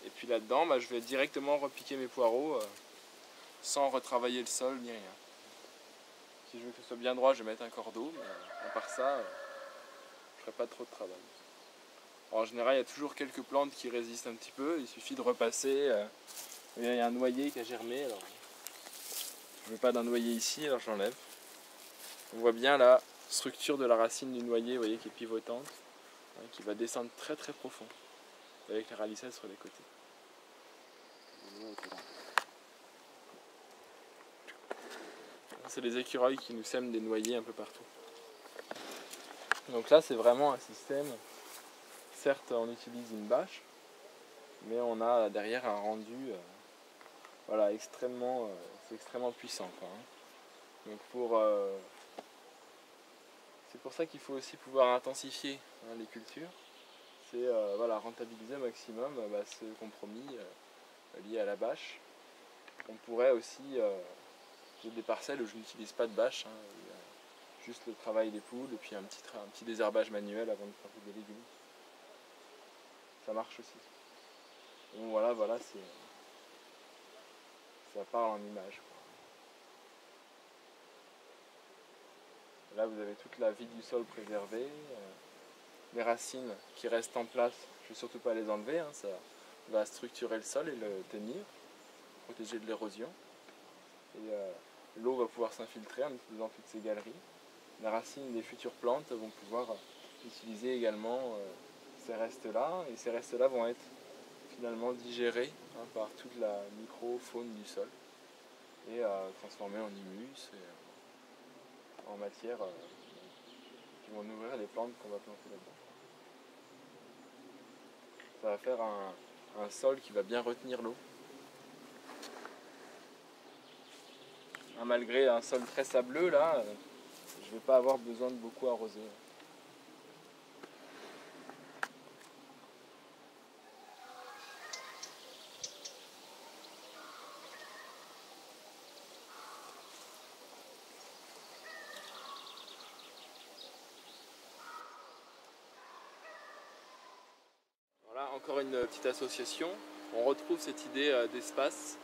Et puis là-dedans, je vais directement repiquer mes poireaux sans retravailler le sol ni rien. Si je veux que ce soit bien droit, je vais mettre un cordeau, mais à part ça, je ne ferai pas trop de travail. Alors, en général, il y a toujours quelques plantes qui résistent un petit peu, il suffit de repasser. Il y a un noyer qui a germé, alors je ne veux pas d'un noyer ici, alors j'enlève. On voit bien la structure de la racine du noyer, vous voyez, qui est pivotante, hein, qui va descendre très très profond, avec les ralicelles sur les côtés. C'est les écureuils qui nous sèment des noyers un peu partout. Donc là, c'est vraiment un système. Certes, on utilise une bâche, mais on a derrière un rendu voilà, extrêmement, c'est extrêmement puissant, quoi, hein. Donc c'est pour ça qu'il faut aussi pouvoir intensifier, hein, les cultures. C'est voilà, rentabiliser au maximum ce compromis lié à la bâche. On pourrait aussi, j'ai des parcelles où je n'utilise pas de bâche, hein, juste le travail des poules et puis un petit désherbage manuel avant de planter des légumes. Ça marche aussi. Donc voilà, ça part en image, quoi. Là vous avez toute la vie du sol préservée, les racines qui restent en place, je ne vais surtout pas les enlever, hein, ça va structurer le sol et le tenir, protéger de l'érosion. Et l'eau va pouvoir s'infiltrer en utilisant toutes ces galeries. Les racines des futures plantes vont pouvoir utiliser également ces restes-là, et ces restes-là vont être finalement digérés, hein, par toute la microfaune du sol et transformés en humus et en matière qui vont nourrir les plantes qu'on va planter là-dedans. Ça va faire un sol qui va bien retenir l'eau. Malgré un sol très sableux, là, je ne vais pas avoir besoin de beaucoup arroser. Voilà, encore une petite association. On retrouve cette idée d'espace.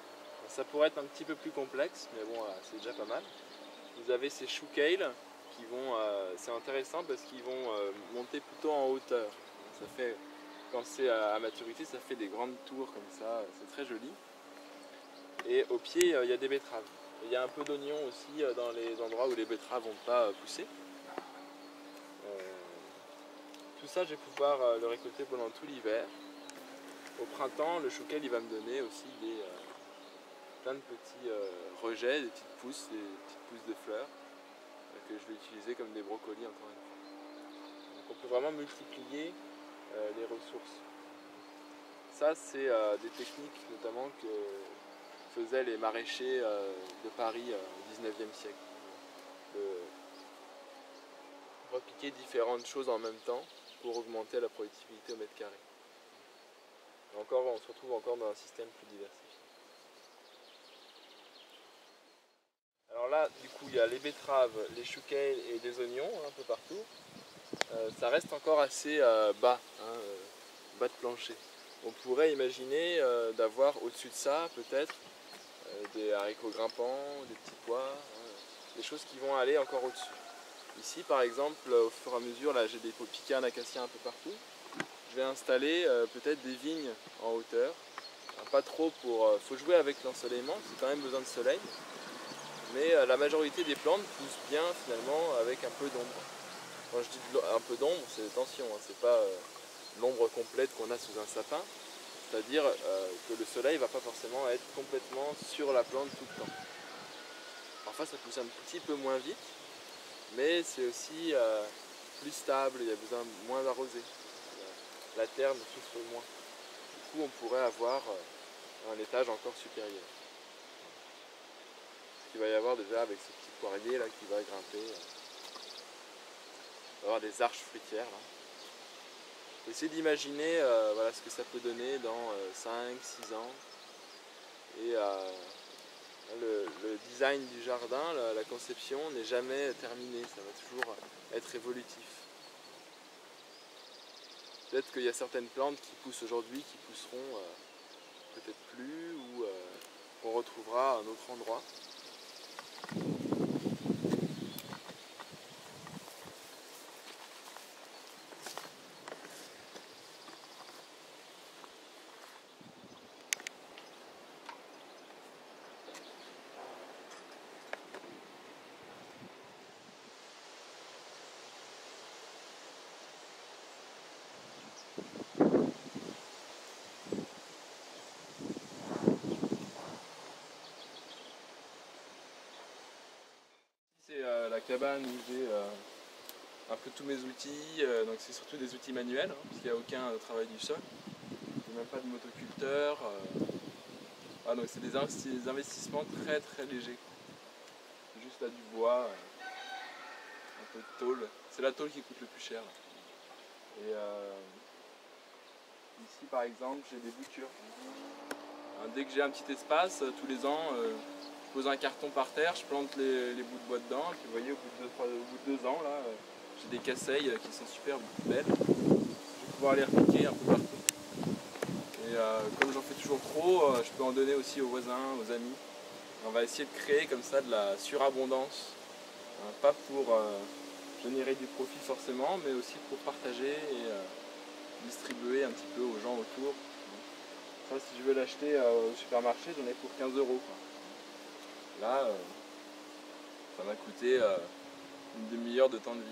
Ça pourrait être un petit peu plus complexe, mais bon, c'est déjà pas mal. Vous avez ces choux kale qui vont, c'est intéressant parce qu'ils vont monter plutôt en hauteur. Ça fait, quand c'est à maturité, ça fait des grandes tours comme ça, c'est très joli. Et au pied, il y a des betteraves. Il y a un peu d'oignon aussi dans les endroits où les betteraves vont pas pousser. Tout ça, je vais pouvoir le récolter pendant tout l'hiver. Au printemps, le chou kale, il va me donner aussi plein de petits rejets, des petites pousses de fleurs que je vais utiliser comme des brocolis encore une fois. Donc on peut vraiment multiplier les ressources. Ça, c'est des techniques notamment que faisaient les maraîchers de Paris au XIXe siècle. Repiquer différentes choses en même temps pour augmenter la productivité au mètre carré. Et encore, on se retrouve encore dans un système plus diversifié. Alors là, du coup, il y a les betteraves, les choux kale et des oignons un peu partout. Ça reste encore assez bas, hein, bas de plancher. On pourrait imaginer d'avoir au-dessus de ça peut-être des haricots grimpants, des petits pois, hein, des choses qui vont aller encore au-dessus. Ici par exemple, au fur et à mesure, là j'ai des piquets acaciens un peu partout. Je vais installer peut-être des vignes en hauteur. Pas trop faut jouer avec l'ensoleillement, c'est quand même besoin de soleil. Mais la majorité des plantes poussent bien finalement avec un peu d'ombre. Quand je dis un peu d'ombre, c'est attention, hein, c'est pas l'ombre complète qu'on a sous un sapin. C'est-à-dire que le soleil ne va pas forcément être complètement sur la plante tout le temps. Parfois ça pousse un petit peu moins vite, mais c'est aussi plus stable, il y a besoin moins d'arroser. La terre ne souffre moins. Du coup on pourrait avoir un étage encore supérieur. Ce qu'il va y avoir déjà avec ce petit poirier là qui va grimper. On va avoir des arches fruitières là. Essayez d'imaginer voilà, ce que ça peut donner dans 5-6 ans. Et Le design du jardin, la conception n'est jamais terminée, ça va toujours être évolutif. Peut-être qu'il y a certaines plantes qui poussent aujourd'hui, qui pousseront peut-être plus, ou qu'on retrouvera à un autre endroit. C'est la cabane où j'ai un peu tous mes outils, donc c'est surtout des outils manuels, hein, parce qu'il n'y a aucun travail du sol. Il n'y a même pas de motoculteur. Ah, donc c'est des investissements très très légers. Juste là du bois, un peu de tôle. C'est la tôle qui coûte le plus cher. Et ici par exemple j'ai des boutures. Dès que j'ai un petit espace, tous les ans, je pose un carton par terre, je plante les bouts de bois dedans, et puis vous voyez au bout de 2 ans là, j'ai des casseilles qui sont super belles. Je vais pouvoir les repiquer un peu partout. Et comme j'en fais toujours trop, je peux en donner aussi aux voisins, aux amis. Et on va essayer de créer comme ça de la surabondance. Pas pour générer du profit forcément, mais aussi pour partager et distribuer un petit peu aux gens autour. Ça, si je veux l'acheter au supermarché, j'en ai pour 15 €. Là, ça m'a coûté une demi-heure de temps de vie.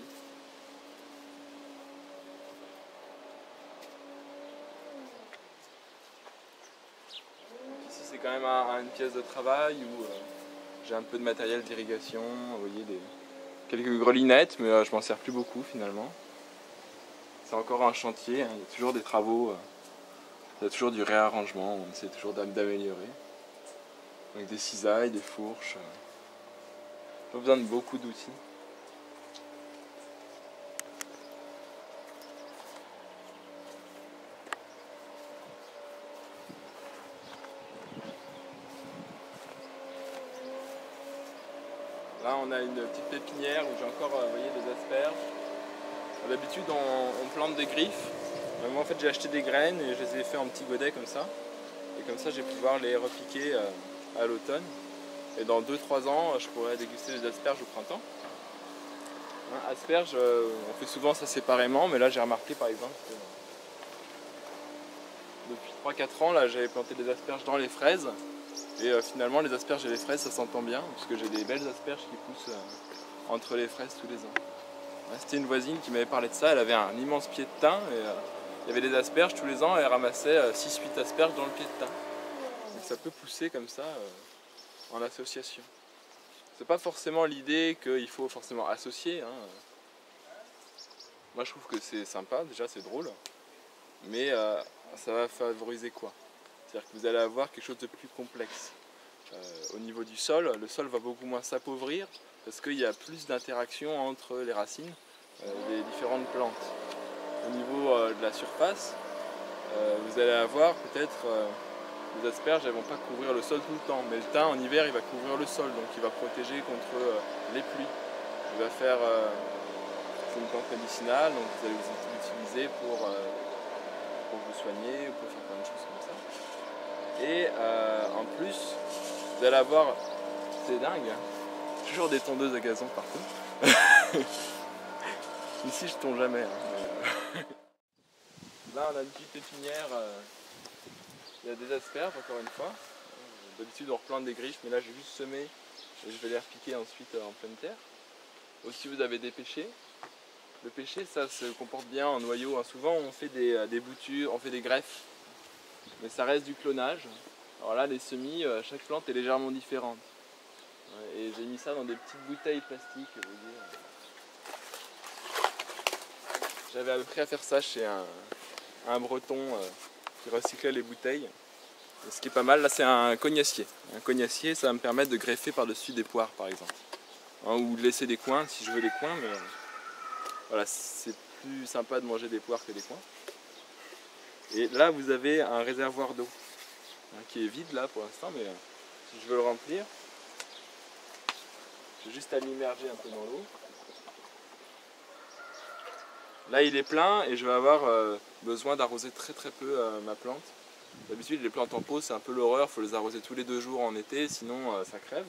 Donc ici, c'est quand même une pièce de travail où j'ai un peu de matériel d'irrigation, vous voyez, quelques grelinettes, mais je m'en sers plus beaucoup finalement. C'est encore un chantier, hein, il y a toujours des travaux, il y a toujours du réarrangement, on essaie toujours d'améliorer. Avec des cisailles, des fourches. Pas besoin de beaucoup d'outils. Là on a une petite pépinière où j'ai encore vous voyez, des asperges. D'habitude on plante des griffes. Moi en fait j'ai acheté des graines et je les ai fait en petits godets comme ça. Et comme ça je vais pouvoir les repiquer à l'automne. Et dans 2-3 ans je pourrais déguster les asperges au printemps. Hein, asperges, on fait souvent ça séparément, mais là j'ai remarqué par exemple que depuis 3-4 ans là j'avais planté des asperges dans les fraises. Et finalement les asperges et les fraises ça s'entend bien, parce que j'ai des belles asperges qui poussent entre les fraises tous les ans. Ouais, c'était une voisine qui m'avait parlé de ça, elle avait un immense pied de thym, et il y avait des asperges tous les ans, et elle ramassait 6-8 asperges dans le pied de thym. Donc ça peut pousser comme ça en association. C'est pas forcément l'idée qu'il faut forcément associer. Hein. Moi je trouve que c'est sympa, déjà c'est drôle, mais ça va favoriser quoi? C'est-à-dire que vous allez avoir quelque chose de plus complexe. Au niveau du sol, le sol va beaucoup moins s'appauvrir parce qu'il y a plus d'interaction entre les racines des différentes plantes. Au niveau de la surface, vous allez avoir peut-être les asperges, elles ne vont pas couvrir le sol tout le temps, mais le thym en hiver il va couvrir le sol, donc il va protéger contre les pluies. Il va faire, c'est une plante médicinale, donc vous allez l'utiliser pour vous soigner, pour faire plein de choses comme ça. Et en plus, vous allez avoir, c'est dingue, hein, toujours des tondeuses à gazon partout. Ici je tombe jamais. Hein, là on a une petite pépinière, il y a des asperges encore une fois. D'habitude on replante des griffes, mais là j'ai juste semé et je vais les repiquer ensuite en pleine terre. Aussi vous avez des pêchers. Le pêcher ça se comporte bien en noyau. Hein. Souvent on fait des boutures, on fait des greffes, mais ça reste du clonage. Alors là les semis, chaque plante est légèrement différente. Et j'ai mis ça dans des petites bouteilles plastiques. Vous voyez. J'avais appris à faire ça chez un breton qui recyclait les bouteilles. Et ce qui est pas mal, là c'est un cognacier. Un cognacier, ça va me permettre de greffer par-dessus des poires par exemple. Hein, ou de laisser des coins si je veux des coins, mais voilà, c'est plus sympa de manger des poires que des coins. Et là vous avez un réservoir d'eau hein, qui est vide là pour l'instant, mais si je veux le remplir, J'ai juste à l'immerger un peu dans l'eau. Là il est plein et je vais avoir besoin d'arroser très peu ma plante. D'habitude les plantes en pot c'est un peu l'horreur, il faut les arroser tous les 2 jours en été, sinon ça crève.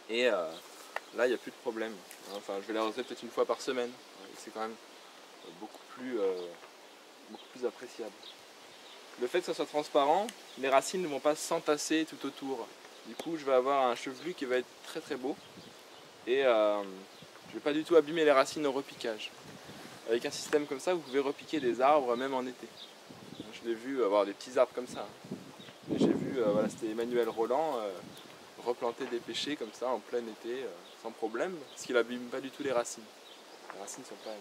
Et là il n'y a plus de problème. Enfin je vais les arroser peut-être une fois par semaine. C'est quand même beaucoup plus appréciable. Le fait que ça soit transparent, les racines ne vont pas s'entasser tout autour. Du coup je vais avoir un chevelu qui va être très beau. Et je ne vais pas du tout abîmer les racines au repiquage. Avec un système comme ça, vous pouvez repiquer des arbres même en été. Je l'ai vu avoir des petits arbres comme ça. J'ai vu, voilà, c'était Emmanuel Roland, replanter des pêchers comme ça en plein été, sans problème, parce qu'il n'abîme pas du tout les racines. Les racines ne sont pas amies.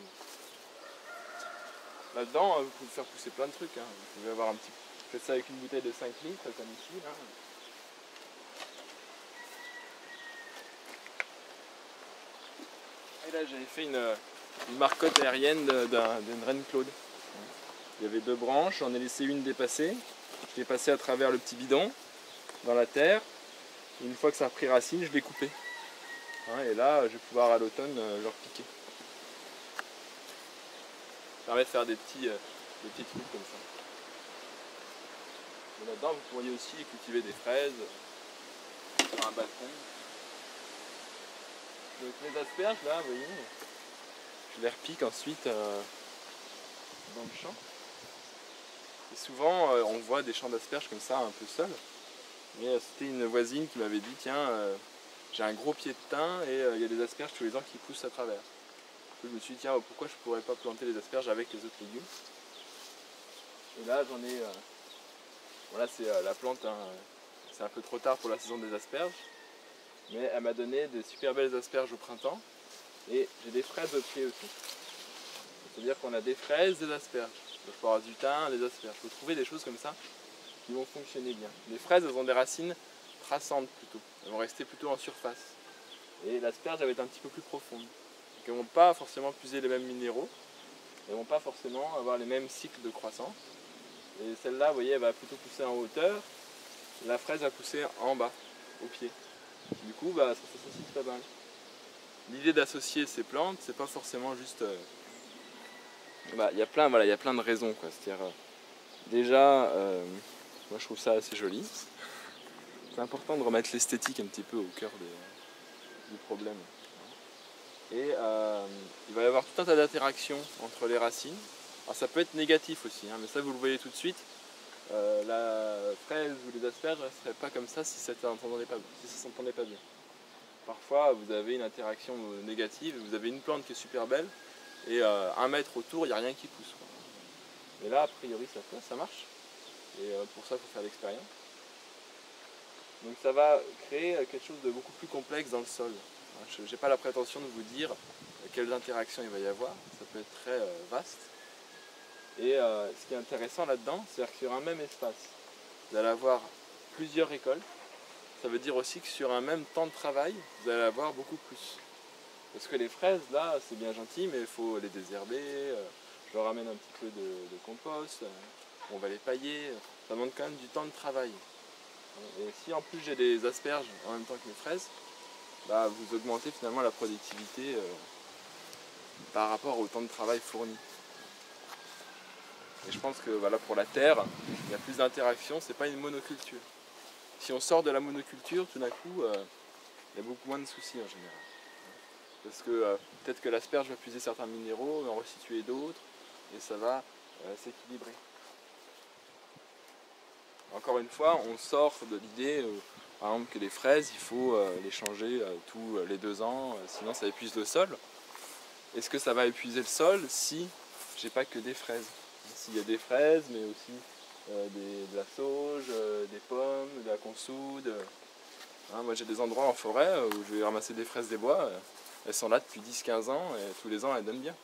Là-dedans, vous pouvez faire pousser plein de trucs. Vous pouvez avoir un petit... Faites ça avec une bouteille de 5 litres, comme ici. Là. Et là, j'avais fait une marcotte aérienne d'une reine Claude. Il y avait 2 branches, j'en ai laissé une dépasser. Je l'ai passée à travers le petit bidon, dans la terre. Et une fois que ça a pris racine, je l'ai coupé. Et là, je vais pouvoir à l'automne le repiquer. Ça permet de faire des petits trucs comme ça. Et là-dedans, vous pourriez aussi cultiver des fraises sur un balcon. Donc mes asperges, là, vous voyez, je les repique ensuite dans le champ. Et souvent, on voit des champs d'asperges comme ça, un peu seuls. Mais c'était une voisine qui m'avait dit, tiens, j'ai un gros pied de thym et il y a des asperges tous les ans qui poussent à travers. Je me suis dit, tiens, pourquoi je ne pourrais pas planter les asperges avec les autres légumes? Et là, j'en ai... voilà, c'est la plante, c'est un peu trop tard pour la saison des asperges. Mais elle m'a donné de super belles asperges au printemps. Et j'ai des fraises au pied aussi. C'est-à-dire qu'on a des fraises, des asperges. Donc, je peux avoir du thym, des asperges. Il faut trouver des choses comme ça qui vont fonctionner bien. Les fraises, elles ont des racines traçantes plutôt. Elles vont rester plutôt en surface. Et l'asperge, elle va être un petit peu plus profonde. Donc, elles ne vont pas forcément puiser les mêmes minéraux. Elles ne vont pas forcément avoir les mêmes cycles de croissance. Et celle-là, vous voyez, elle va plutôt pousser en hauteur. La fraise va pousser en bas, au pied. Du coup, ça s'associe pas mal. L'idée d'associer ces plantes, c'est pas forcément juste... il y a plein de raisons, quoi. C'est-à-dire, déjà, moi je trouve ça assez joli. C'est important de remettre l'esthétique un petit peu au cœur du problème. Et il va y avoir tout un tas d'interactions entre les racines. Alors ça peut être négatif aussi, mais ça vous le voyez tout de suite. La fraise ou les asperges ne seraient pas comme ça si ça ne s'entendait pas bien. Parfois vous avez une interaction négative, vous avez une plante qui est super belle et 1 mètre autour il n'y a rien qui pousse. Mais là a priori ça marche et pour ça il faut faire l'expérience. Donc ça va créer quelque chose de beaucoup plus complexe dans le sol. Je n'ai pas la prétention de vous dire quelles interactions il va y avoir, ça peut être très vaste. Et ce qui est intéressant là-dedans, c'est que sur un même espace, vous allez avoir plusieurs récoltes. Ça veut dire aussi que sur un même temps de travail, vous allez avoir beaucoup plus. Parce que les fraises, là, c'est bien gentil, mais il faut les désherber. Je leur ramène un petit peu de compost. On va les pailler. Ça demande quand même du temps de travail. Et si en plus j'ai des asperges en même temps que les fraises, vous augmentez finalement la productivité par rapport au temps de travail fourni. Et je pense que pour la terre, il y a plus d'interactions, c'est pas une monoculture. Si on sort de la monoculture, tout d'un coup, il y a beaucoup moins de soucis en général. Parce que peut-être que l'asperge va puiser certains minéraux, en restituer d'autres, et ça va s'équilibrer. Encore une fois, on sort de l'idée, par exemple, que les fraises, il faut les changer tous les 2 ans, sinon ça épuise le sol. Est-ce que ça va épuiser le sol si j'ai pas que des fraises? S'il y a des fraises, mais aussi de la sauge, des pommes, de la consoude. Moi j'ai des endroits en forêt où je vais ramasser des fraises des bois, elles sont là depuis 10-15 ans et tous les ans elles donnent bien.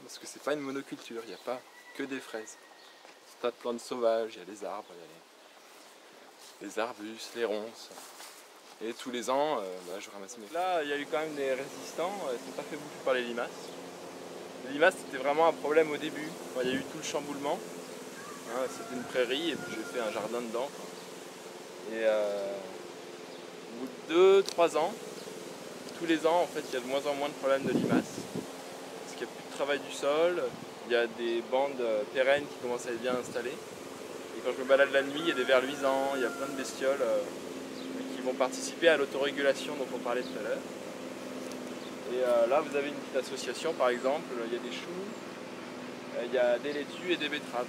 Parce que c'est pas une monoculture, il n'y a pas que des fraises. Il y a tas de plantes sauvages, il y a les arbres, il y a les arbustes, les ronces. Et tous les ans, je ramasse mes fraises. Là, il y a eu quand même des résistants, elles ne sont pas fait bouffer par les limaces. Les limaces, c'était vraiment un problème au début. Il y a eu tout le chamboulement. C'était une prairie et puis j'ai fait un jardin dedans. Et au bout de 2-3 ans, tous les ans, en fait, il y a de moins en moins de problèmes de limaces. Parce qu'il n'y a plus de travail du sol, il y a des bandes pérennes qui commencent à être bien installées. Et quand je me balade la nuit, il y a des vers luisants, il y a plein de bestioles qui vont participer à l'autorégulation dont on parlait tout à l'heure. Et là, vous avez une petite association, par exemple, il y a des choux, il y a des laitues et des betteraves.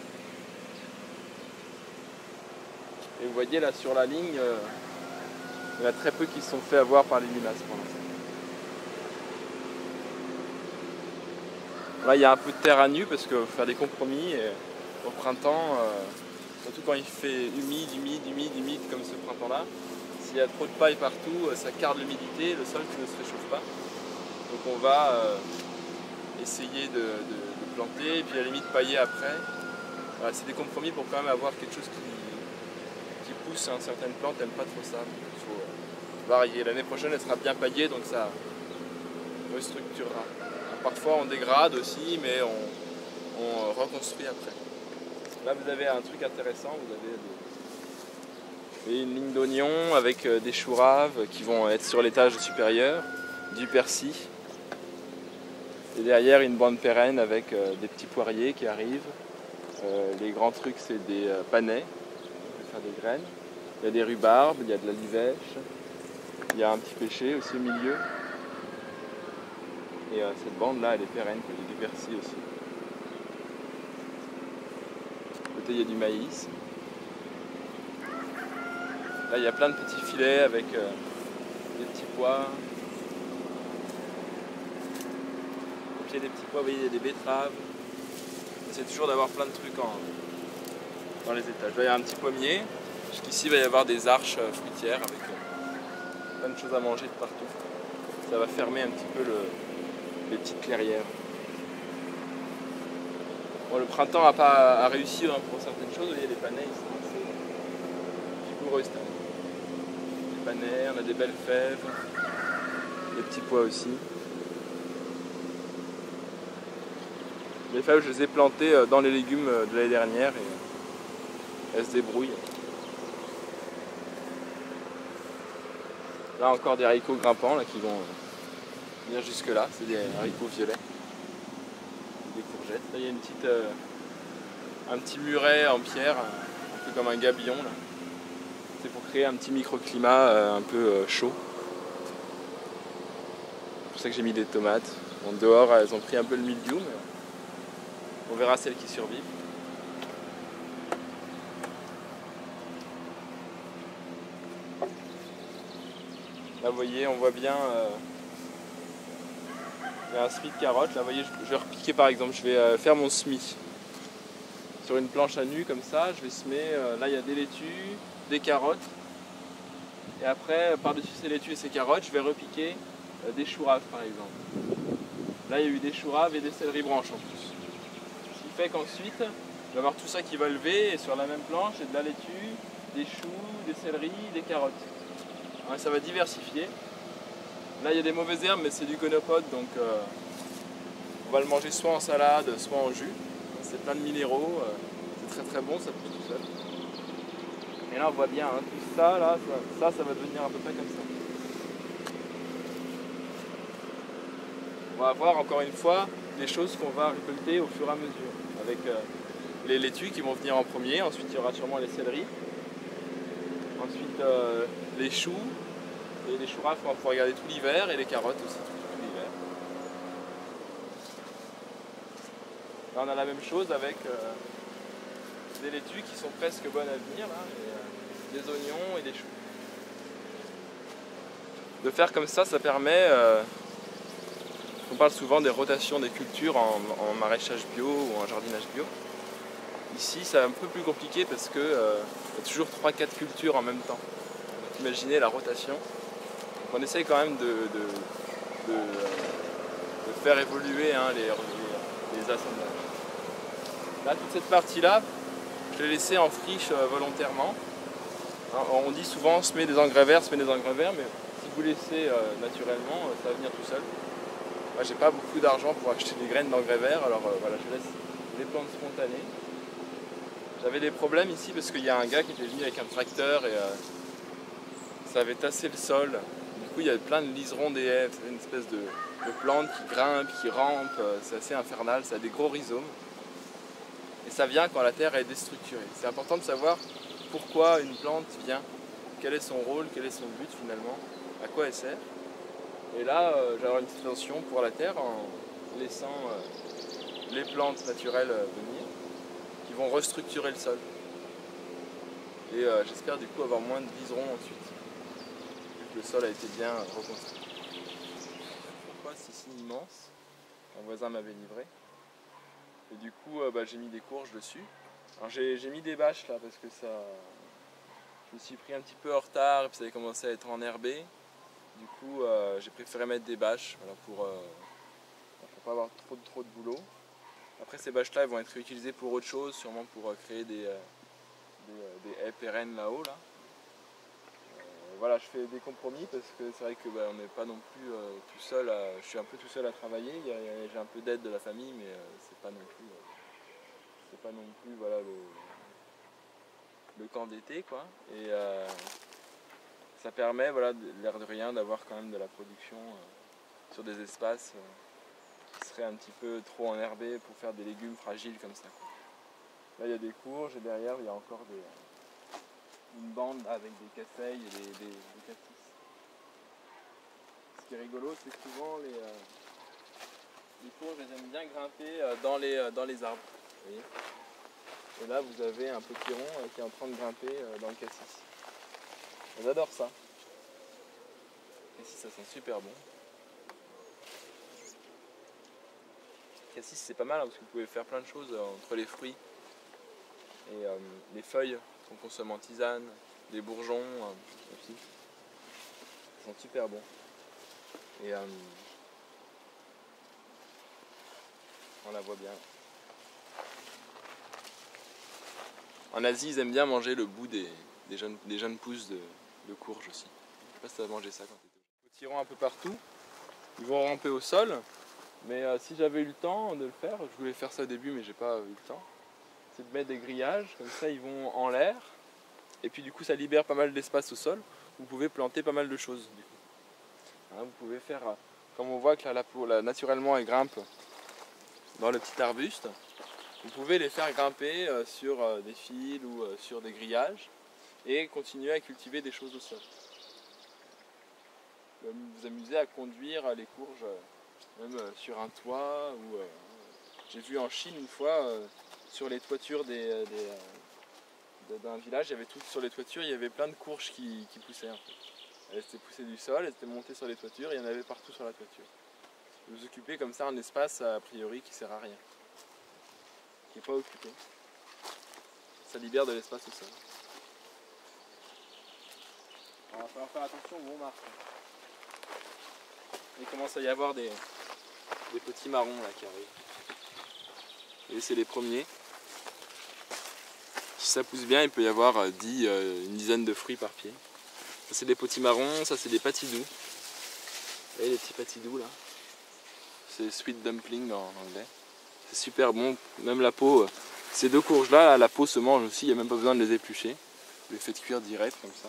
Et vous voyez là sur la ligne, il y en a très peu qui se sont fait avoir par les limaces pour l'instant. Là il y a un peu de terre à nu parce qu'il faut faire des compromis et au printemps, surtout quand il fait humide comme ce printemps-là, s'il y a trop de paille partout, ça garde l'humidité, le sol qui ne se réchauffe pas. Donc on va essayer de planter et puis à la limite pailler après. Voilà, c'est des compromis pour quand même avoir quelque chose qui pousse, hein. Certaines plantes n'aiment pas trop ça, il faut varier. L'année prochaine elle sera bien paillée donc ça restructurera. Parfois on dégrade aussi mais on reconstruit après. Là vous avez un truc intéressant, vous avez une ligne d'oignons avec des choux raves qui vont être sur l'étage supérieur, du persil. Et derrière une bande pérenne avec des petits poiriers qui arrivent. Les grands trucs c'est des panais. Faire des graines. Il y a des rhubarbes, il y a de la livèche, il y a un petit pêcher aussi au milieu. Et cette bande là elle est pérenne, il y a du persil aussi. À côté il y a du maïs. Là il y a plein de petits filets avec des petits pois. Au pied des petits pois, vous voyez il y a des betteraves. J'essaie toujours d'avoir plein de trucs dans les étages. Là il y a un petit pommier. Jusqu'ici il va y avoir des arches fruitières avec plein de choses à manger de partout. Ça va fermer un petit peu les petites clairières. Bon, le printemps a réussi hein, pour certaines choses. Vous voyez les panais ils sont assez vigoureux cette année. Les panais, on a des belles fèves, des petits pois aussi. Les fèves je les ai plantées dans les légumes de l'année dernière et elles se débrouillent. Là encore des haricots grimpants là, qui vont venir jusque là, c'est des haricots violets, des courgettes. Là il y a un petit muret en pierre, un peu comme un gabion là. C'est pour créer un petit microclimat un peu chaud. C'est pour ça que j'ai mis des tomates. Bon, dehors elles ont pris un peu le mildiou, mais on verra celles qui survivent. Là vous voyez, on voit bien, il y a un semis de carottes. Là vous voyez, je vais repiquer par exemple, je vais faire mon semis sur une planche à nu comme ça. Je vais semer, là il y a des laitues, des carottes. Et après, par-dessus ces laitues et ces carottes, je vais repiquer des choux raves par exemple. Là il y a eu des choux raves et des céleris branches en plus. Ce qui fait qu'ensuite, je vais avoir tout ça qui va lever et sur la même planche, j'ai de la laitue, des choux, des céleris, des carottes. Ouais, ça va diversifier. Là il y a des mauvaises herbes mais c'est du conopode donc on va le manger soit en salade, soit en jus. C'est plein de minéraux, c'est très très bon, ça pousse tout seul. Et là on voit bien, hein, tout ça, là, ça va devenir à peu près comme ça. On va voir encore une fois des choses qu'on va récolter au fur et à mesure. Avec les laitues qui vont venir en premier, ensuite il y aura sûrement les céleris. Ensuite les choux, et les choux raves on va pouvoir garder tout l'hiver, et les carottes aussi tout l'hiver. Là on a la même chose avec des laitues qui sont presque bonnes à venir, là, et, des oignons et des choux. De faire comme ça permet, on parle souvent des rotations des cultures en maraîchage bio ou en jardinage bio. Ici c'est un peu plus compliqué parce que y a toujours 3-4 cultures en même temps. Donc imaginez la rotation. Donc, on essaye quand même de faire évoluer hein, les assemblages. Là toute cette partie là, je l'ai laissée en friche volontairement. Alors, on dit souvent semer des engrais verts, mais si vous laissez naturellement, ça va venir tout seul. Moi j'ai pas beaucoup d'argent pour acheter des graines d'engrais verts, alors voilà, je laisse les plantes spontanées. J'avais des problèmes ici parce qu'il y a un gars qui était venu avec un tracteur et ça avait tassé le sol. Du coup il y a plein de liserons des haies, c'est une espèce de plante qui grimpe, qui rampe, c'est assez infernal, ça a des gros rhizomes. Et ça vient quand la terre est déstructurée. C'est important de savoir pourquoi une plante vient, quel est son rôle, quel est son but finalement, à quoi elle sert. Et là, j'ai avoir une petite attention pour la terre en laissant les plantes naturelles venir, qui vont restructurer le sol. Et j'espère du coup avoir moins de liserons ensuite, vu que le sol a été bien reconstruit. Pourquoi c'est si immense? Un voisin m'avait livré. Et du coup, j'ai mis des courges dessus. Alors j'ai mis des bâches là parce que ça, je me suis pris un petit peu en retard et puis ça avait commencé à être enherbé. Du coup, j'ai préféré mettre des bâches voilà, pour pas avoir trop de boulot. Après, ces bâches-là, elles vont être réutilisées pour autre chose, sûrement pour créer des haies pérennes là-haut. Là. Voilà, je fais des compromis parce que c'est vrai que on n'est pas non plus tout seul. Je suis un peu tout seul à travailler. J'ai un peu d'aide de la famille, mais c'est pas non plus voilà, le camp d'été quoi. Et ça permet voilà, l'air de rien d'avoir quand même de la production sur des espaces qui seraient un petit peu trop enherbés pour faire des légumes fragiles comme ça. Quoi. Là il y a des courges et derrière il y a encore une bande avec des casseilles et des cassis. Ce qui est rigolo c'est que souvent les courges elles aiment bien grimper dans les arbres. Vous voyez. Et là vous avez un petit rond qui est en train de grimper dans le cassis. J'adore ça. Cassis ça sent super bon. Cassis c'est pas mal hein, parce que vous pouvez faire plein de choses entre les fruits et les feuilles qu'on consomme en tisane, les bourgeons aussi. Ils sont super bons. Et on la voit bien. En Asie, ils aiment bien manger le bout des jeunes pousses de courge aussi. Je sais pas si tu as mangé ça quand tu étais petit. Un peu partout. Ils vont ramper au sol. Mais si j'avais eu le temps de le faire, je voulais faire ça au début mais j'ai pas eu le temps. C'est de mettre des grillages, comme ça ils vont en l'air. Et puis du coup ça libère pas mal d'espace au sol. Vous pouvez planter pas mal de choses du coup. Hein, vous pouvez faire, comme on voit que la peau là, naturellement elle grimpe dans le petit arbuste. Vous pouvez les faire grimper sur des fils ou sur des grillages et continuer à cultiver des choses au sol. Vous amuser à conduire les courges même sur un toit ou j'ai vu en Chine une fois sur les toitures d'un village, il y avait tout sur les toitures, il y avait plein de courges qui poussaient en fait. Elles étaient poussées du sol, elles étaient montées sur les toitures, et il y en avait partout sur la toiture. Vous occupez comme ça un espace a priori qui sert à rien, qui n'est pas occupé. Ça libère de l'espace au sol. Alors, il va falloir faire attention où on marche. Il commence à y avoir des petits marrons là qui arrivent. Et c'est les premiers. Si ça pousse bien, il peut y avoir une dizaine de fruits par pied. Ça c'est des petits marrons, ça c'est des patidous. Vous voyez les petits patidous là? C'est sweet dumpling en anglais. C'est super bon, même la peau. Ces deux courges là, la peau se mange aussi, il n'y a même pas besoin de les éplucher. Vous les faites cuire direct comme ça.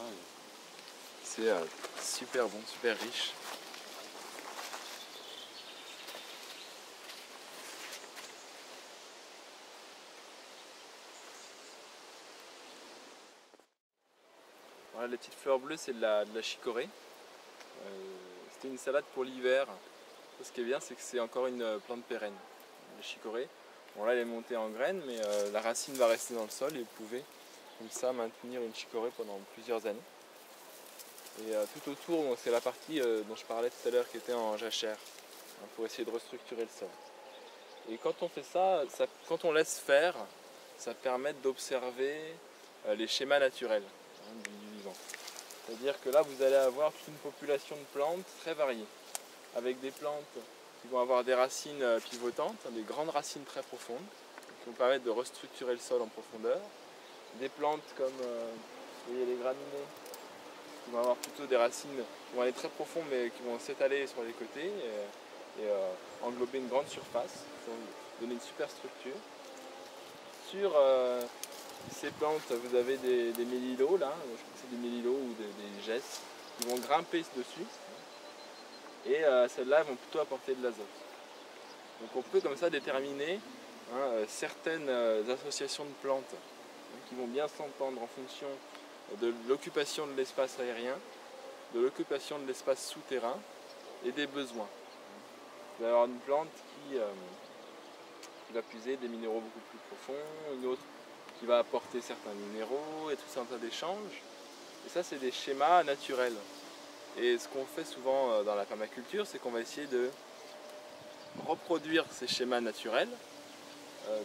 C'est super bon, super riche. Voilà, les petites fleurs bleues, c'est de la chicorée. C'était une salade pour l'hiver. Ce qui est bien, c'est que c'est encore une plante pérenne. La chicorée, bon là elle est montée en graines, mais la racine va rester dans le sol et vous pouvez comme ça maintenir une chicorée pendant plusieurs années. Et tout autour, c'est la partie dont je parlais tout à l'heure qui était en jachère, hein, pour essayer de restructurer le sol. Et quand on fait ça, quand on laisse faire, ça permet d'observer les schémas naturels du vivant. C'est-à-dire que là, vous allez avoir toute une population de plantes très variées, avec des plantes qui vont avoir des racines pivotantes, des grandes racines très profondes, qui vont permettre de restructurer le sol en profondeur. Des plantes comme vous voyez, les graminées, qui vont avoir plutôt des racines qui vont aller très profondes, mais qui vont s'étaler sur les côtés et englober une grande surface, qui vont donner une super structure. Sur ces plantes, vous avez des mélillos, là, je crois que c'est des mélillos ou des gesses, qui vont grimper dessus. et celles-là vont plutôt apporter de l'azote. Donc on peut comme ça déterminer certaines associations de plantes qui vont bien s'entendre en fonction de l'occupation de l'espace aérien, de l'occupation de l'espace souterrain et des besoins. Vous allez avoir une plante qui va puiser des minéraux beaucoup plus profonds, une autre qui va apporter certains minéraux et tout un tas d'échanges. Et ça, c'est des schémas naturels. Et ce qu'on fait souvent dans la permaculture, c'est qu'on va essayer de reproduire ces schémas naturels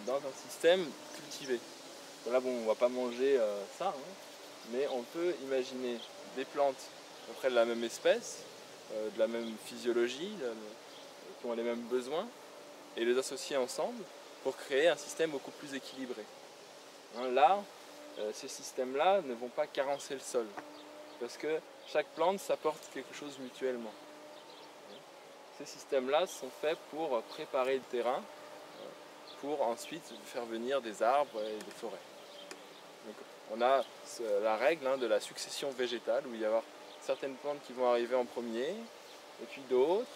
dans un système cultivé. Là, bon, on ne va pas manger ça, mais on peut imaginer des plantes à peu près de la même espèce, de la même physiologie, qui ont les mêmes besoins, et les associer ensemble pour créer un système beaucoup plus équilibré. Là, ces systèmes-là ne vont pas carencer le sol, parce que chaque plante s'apporte quelque chose mutuellement. Ces systèmes-là sont faits pour préparer le terrain, pour ensuite faire venir des arbres et des forêts. Donc, on a la règle de la succession végétale, où il va y avoir certaines plantes qui vont arriver en premier, et puis d'autres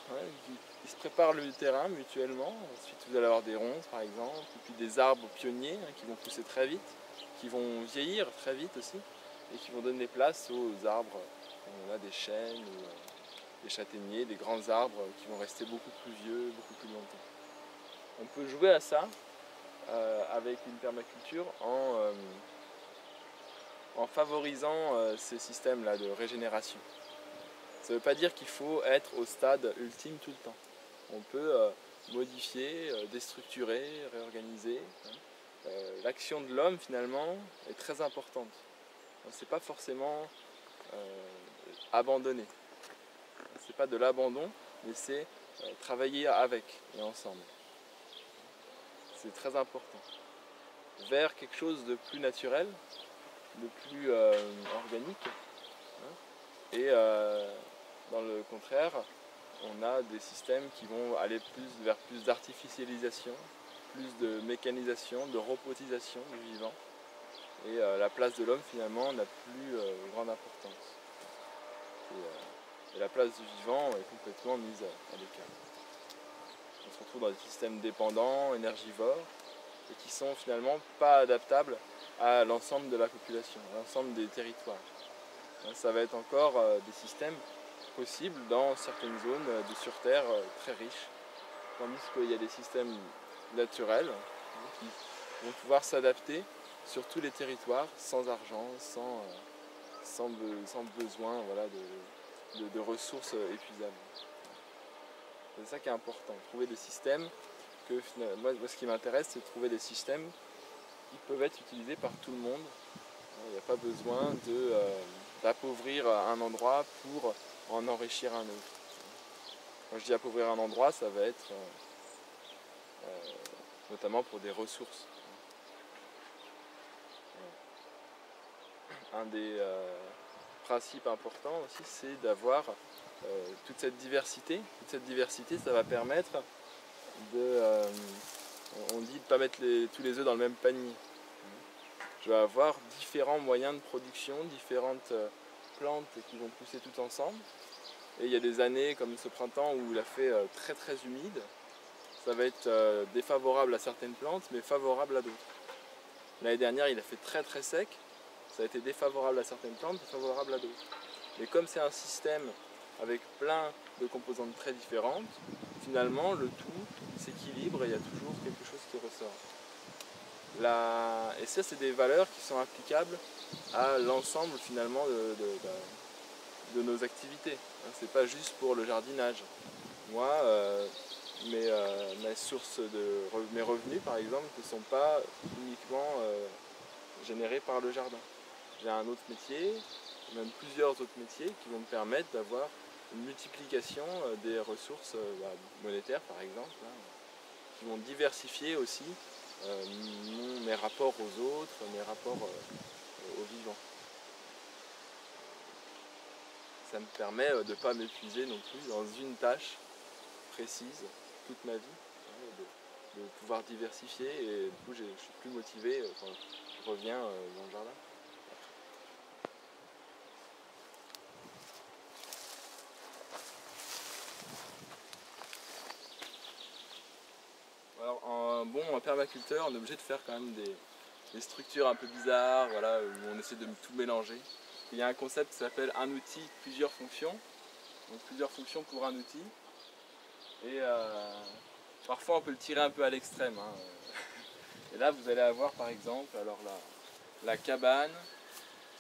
qui se préparent le terrain mutuellement. Ensuite, vous allez avoir des ronces, par exemple, et puis des arbres pionniers qui vont pousser très vite, qui vont vieillir très vite aussi, et qui vont donner place aux arbres. On a des chênes, ou des châtaigniers, des grands arbres qui vont rester beaucoup plus vieux, beaucoup plus longtemps. On peut jouer à ça avec une permaculture en favorisant ces systèmes-là de régénération. Ça ne veut pas dire qu'il faut être au stade ultime tout le temps. On peut modifier, déstructurer, réorganiser. L'action de l'homme, finalement, est très importante. Ce n'est pas forcément abandonner. Ce n'est pas de l'abandon, mais c'est travailler avec et ensemble. C'est très important. Vers quelque chose de plus naturel, de plus organique. Et dans le contraire, on a des systèmes qui vont aller vers plus d'artificialisation, plus de mécanisation, de robotisation du vivant. Et la place de l'homme finalement n'a plus grande importance. Et la place du vivant est complètement mise à l'écart. On se retrouve dans des systèmes dépendants, énergivores, et qui sont finalement pas adaptables à l'ensemble de la population, à l'ensemble des territoires. Ça va être encore des systèmes possibles dans certaines zones de sur-terre très riches, tandis qu'il y a des systèmes naturels qui vont pouvoir s'adapter sur tous les territoires, sans argent, sans besoin de ressources épuisables. C'est ça qui est important, trouver des systèmes moi ce qui m'intéresse, c'est de trouver des systèmes qui peuvent être utilisés par tout le monde. Il n'y a pas besoin d'appauvrir un endroit pour en enrichir un autre. Quand je dis appauvrir un endroit, ça va être notamment pour des ressources. Un des principes importants aussi, c'est d'avoir toute cette diversité. Toute cette diversité, ça va permettre on dit de ne pas mettre tous les œufs dans le même panier. Je vais avoir différents moyens de production, différentes plantes qui vont pousser toutes ensemble. Et il y a des années comme ce printemps où il a fait très très humide. Ça va être défavorable à certaines plantes, mais favorable à d'autres. L'année dernière, il a fait très très sec. Ça a été défavorable à certaines plantes, favorable à d'autres. Mais comme c'est un système avec plein de composantes très différentes, finalement le tout s'équilibre et il y a toujours quelque chose qui ressort. Et ça, c'est des valeurs qui sont applicables à l'ensemble finalement de nos activités. C'est pas juste pour le jardinage. Moi, mes revenus par exemple ne sont pas uniquement générés par le jardin. J'ai un autre métier, même plusieurs autres métiers qui vont me permettre d'avoir une multiplication des ressources monétaires par exemple, qui vont diversifier aussi mes rapports aux autres, mes rapports au vivant. Ça me permet de ne pas m'épuiser non plus dans une tâche précise toute ma vie, de pouvoir diversifier et du coup je suis plus motivé quand je reviens dans le jardin. Alors en bon permaculteur, on est obligé de faire quand même des structures un peu bizarres, voilà, où on essaie de tout mélanger. Il y a un concept qui s'appelle un outil, plusieurs fonctions. Donc plusieurs fonctions pour un outil. Et parfois on peut le tirer un peu à l'extrême, hein. Et là vous allez avoir par exemple alors la cabane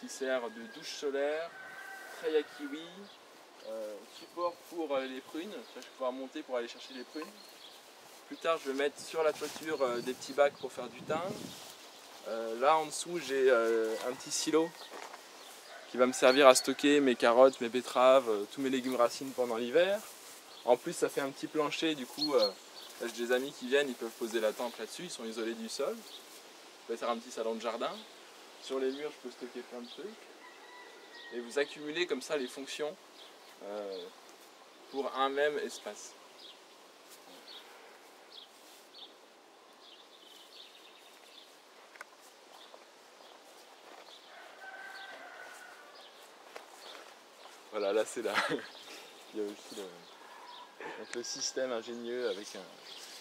qui sert de douche solaire, tray à kiwi, support pour les prunes. Je vais pouvoir monter pour aller chercher les prunes. Plus tard je vais mettre sur la toiture des petits bacs pour faire du thym. Là en dessous j'ai un petit silo qui va me servir à stocker mes carottes, mes betteraves, tous mes légumes racines pendant l'hiver. En plus ça fait un petit plancher, du coup j'ai des amis qui viennent, ils peuvent poser la tente là-dessus, ils sont isolés du sol. Je vais faire un petit salon de jardin. Sur les murs je peux stocker plein de trucs. Et vous accumulez comme ça les fonctions pour un même espace. Voilà, là c'est là. Il y a aussi le système ingénieux avec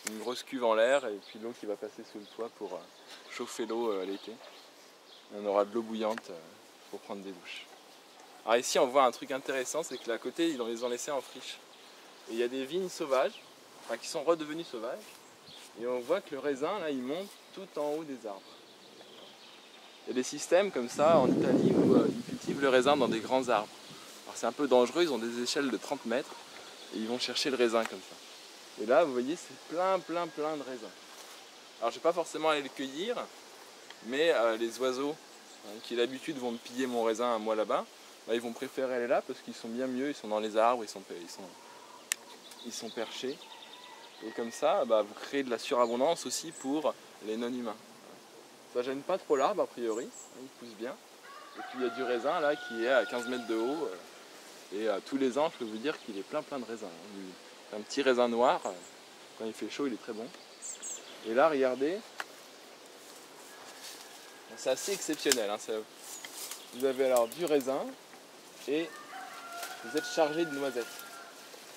une grosse cuve en l'air et puis l'eau qui va passer sous le toit pour chauffer l'eau l'été. On aura de l'eau bouillante pour prendre des douches. Alors ici on voit un truc intéressant, c'est que là à côté ils les ont laissés en friche. Et il y a des vignes sauvages, enfin qui sont redevenues sauvages. Et on voit que le raisin là il monte tout en haut des arbres. Il y a des systèmes comme ça en Italie où ils cultivent le raisin dans des grands arbres. Alors c'est un peu dangereux, ils ont des échelles de 30 mètres et ils vont chercher le raisin comme ça. Et là vous voyez c'est plein de raisins. Alors je ne vais pas forcément aller le cueillir, mais les oiseaux qui d'habitude vont me piller mon raisin à moi là-bas, ils vont préférer aller là parce qu'ils sont bien mieux, ils sont dans les arbres, ils sont perchés. Et comme ça, vous créez de la surabondance aussi pour les non-humains. Ça gêne pas trop l'arbre a priori, il pousse bien. Et puis il y a du raisin là qui est à 15 mètres de haut. Et tous les ans, je peux vous dire qu'il est plein de raisins. Un petit raisin noir, quand il fait chaud, il est très bon. Et là, regardez, c'est assez exceptionnel. Hein, vous avez alors du raisin et vous êtes chargé de noisettes.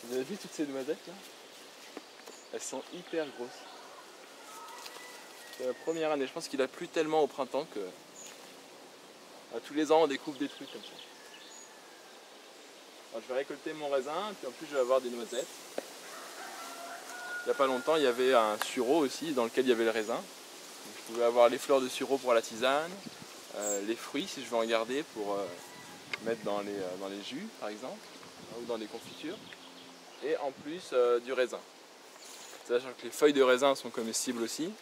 Vous avez vu toutes ces noisettes là? Elles sont hyper grosses. C'est la première année, je pense qu'il a plu tellement au printemps que tous les ans on découvre des trucs comme ça. Alors, je vais récolter mon raisin, puis en plus je vais avoir des noisettes. Il n'y a pas longtemps il y avait un sureau aussi dans lequel il y avait le raisin. Donc, je pouvais avoir les fleurs de sureau pour la tisane, les fruits si je veux en garder pour mettre dans les jus par exemple, ou dans les confitures. Et en plus du raisin. Sachant que les feuilles de raisin sont comestibles aussi.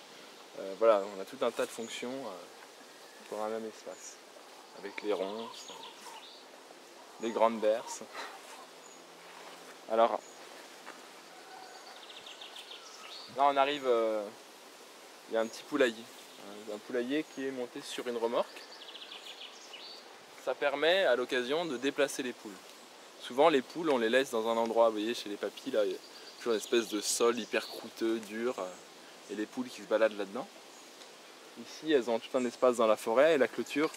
Voilà, on a tout un tas de fonctions pour un même espace. Avec les ronces, les grandes berces. Alors, là on arrive, il y a un petit poulailler. Un poulailler qui est monté sur une remorque. Ça permet à l'occasion de déplacer les poules. Souvent les poules on les laisse dans un endroit, vous voyez chez les papis là, il y a toujours une espèce de sol hyper croûteux, dur, et les poules qui se baladent là-dedans. Ici elles ont tout un espace dans la forêt et la clôture,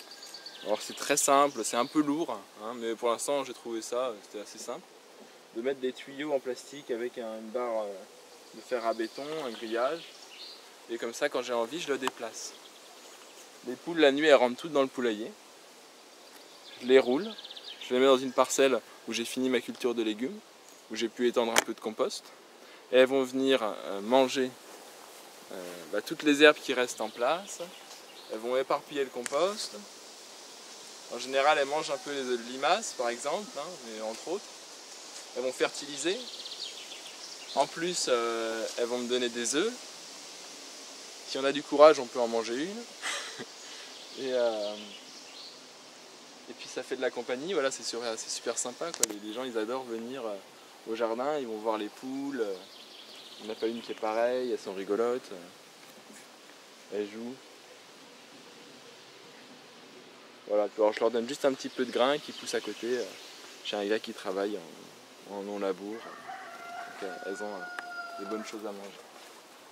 alors c'est très simple, c'est un peu lourd, hein, mais pour l'instant j'ai trouvé ça, c'était assez simple, de mettre des tuyaux en plastique avec une barre de fer à béton, un grillage, et comme ça quand j'ai envie je le déplace. Les poules la nuit elles rentrent toutes dans le poulailler, je les roule, je les mets dans une parcelle où j'ai fini ma culture de légumes, où j'ai pu étendre un peu de compost, et elles vont venir manger toutes les herbes qui restent en place, elles vont éparpiller le compost. En général elles mangent un peu les limaces par exemple, hein, mais entre autres, elles vont fertiliser, en plus elles vont me donner des œufs, si on a du courage on peut en manger une, et puis ça fait de la compagnie, voilà, c'est super sympa, quoi. Les gens ils adorent venir au jardin, ils vont voir les poules, il n'y en a pas une qui est pareille, elles sont rigolotes, elles jouent. Voilà, alors je leur donne juste un petit peu de grain qui pousse à côté, j'ai un gars qui travaille en non-labour, donc elles ont des bonnes choses à manger.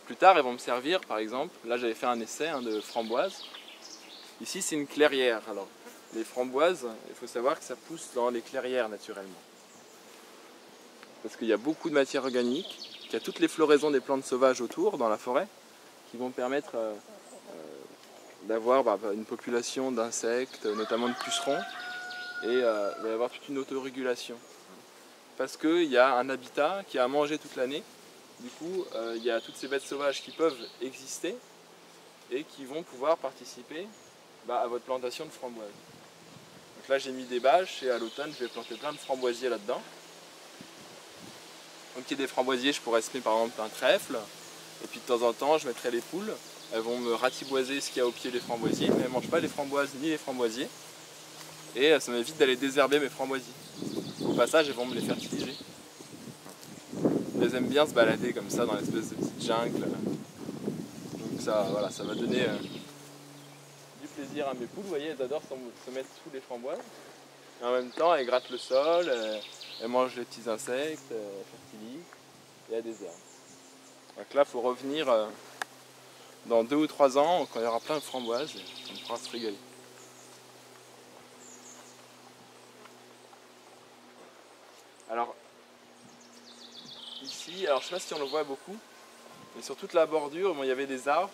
Plus tard elles vont me servir par exemple, là j'avais fait un essai de framboises, ici c'est une clairière, alors les framboises, il faut savoir que ça pousse dans les clairières naturellement. Parce qu'il y a beaucoup de matière organique il y a toutes les floraisons des plantes sauvages autour, dans la forêt, qui vont permettre d'avoir une population d'insectes, notamment de pucerons, et il va y avoir toute une autorégulation. Parce qu'il y a un habitat qui a à manger toute l'année, du coup il y a toutes ces bêtes sauvages qui peuvent exister et qui vont pouvoir participer à votre plantation de framboises. Donc là j'ai mis des bâches et à l'automne je vais planter plein de framboisiers là-dedans. Donc il y a des framboisiers, je pourrais semer par exemple un trèfle, et puis de temps en temps je mettrai les poules, elles vont me ratiboiser ce qu'il y a au pied des framboisiers, mais elles ne mangent pas les framboises ni les framboisiers, et ça m'évite d'aller désherber mes framboisiers. Au passage elles vont me les fertiliser. Elles aiment bien se balader comme ça dans l'espèce de petite jungle, donc ça, voilà, ça va donner du plaisir à mes poules. Vous voyez, elles adorent se mettre sous les framboises, et en même temps elles grattent le sol, elles mangent les petits insectes, elles fertilisent, et elles désherbent. Donc là il faut revenir dans 2 ou 3 ans quand il y aura plein de framboises, on pourra se régaler. Alors ici, alors je ne sais pas si on le voit beaucoup, mais sur toute la bordure, il y avait des arbres.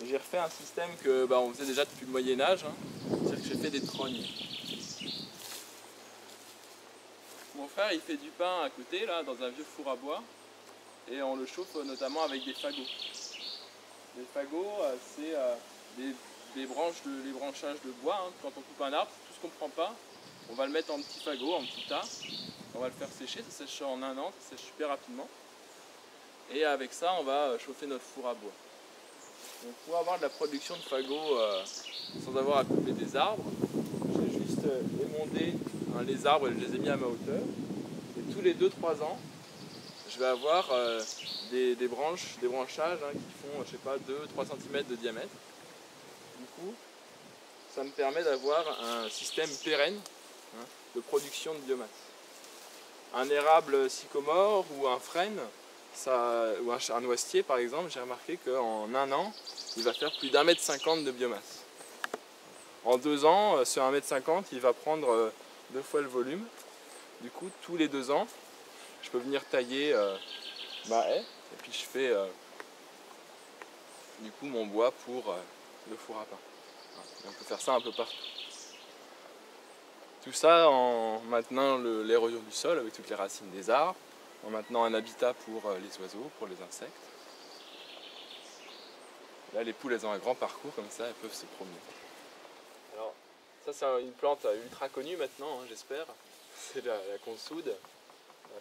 Et j'ai refait un système que on faisait déjà depuis le Moyen-Âge, c'est-à-dire que j'ai fait des trognes. Mon frère il fait du pain à côté, là, dans un vieux four à bois, et on le chauffe notamment avec des fagots. Les fagots, c'est les branchages de bois. Quand on coupe un arbre, tout ce qu'on ne prend pas, on va le mettre en petits fagots, en petits tas. On va le faire sécher, ça sèche en 1 an, ça sèche super rapidement. Et avec ça, on va chauffer notre four à bois. Donc pour avoir de la production de fagots sans avoir à couper des arbres, j'ai juste émondé les arbres et je les ai mis à ma hauteur. Et tous les 2-3 ans, je vais avoir des branchages qui font, je sais pas, 2-3 cm de diamètre. Du coup, ça me permet d'avoir un système pérenne de production de biomasse. Un érable sycomore ou un frêne, ou un noisetier par exemple, j'ai remarqué qu'en 1 an, il va faire plus d'1,50 m de biomasse. En 2 ans, ce 1,50 m, il va prendre 2 fois le volume. Du coup, tous les 2 ans, je peux venir tailler ma haie, et puis je fais du coup mon bois pour le four à pain. Et on peut faire ça un peu partout. Tout ça en maintenant l'érosion du sol avec toutes les racines des arbres, en maintenant un habitat pour les oiseaux, pour les insectes. Là les poules elles ont un grand parcours comme ça, elles peuvent se promener. Alors ça c'est une plante ultra connue maintenant, j'espère. C'est la consoude,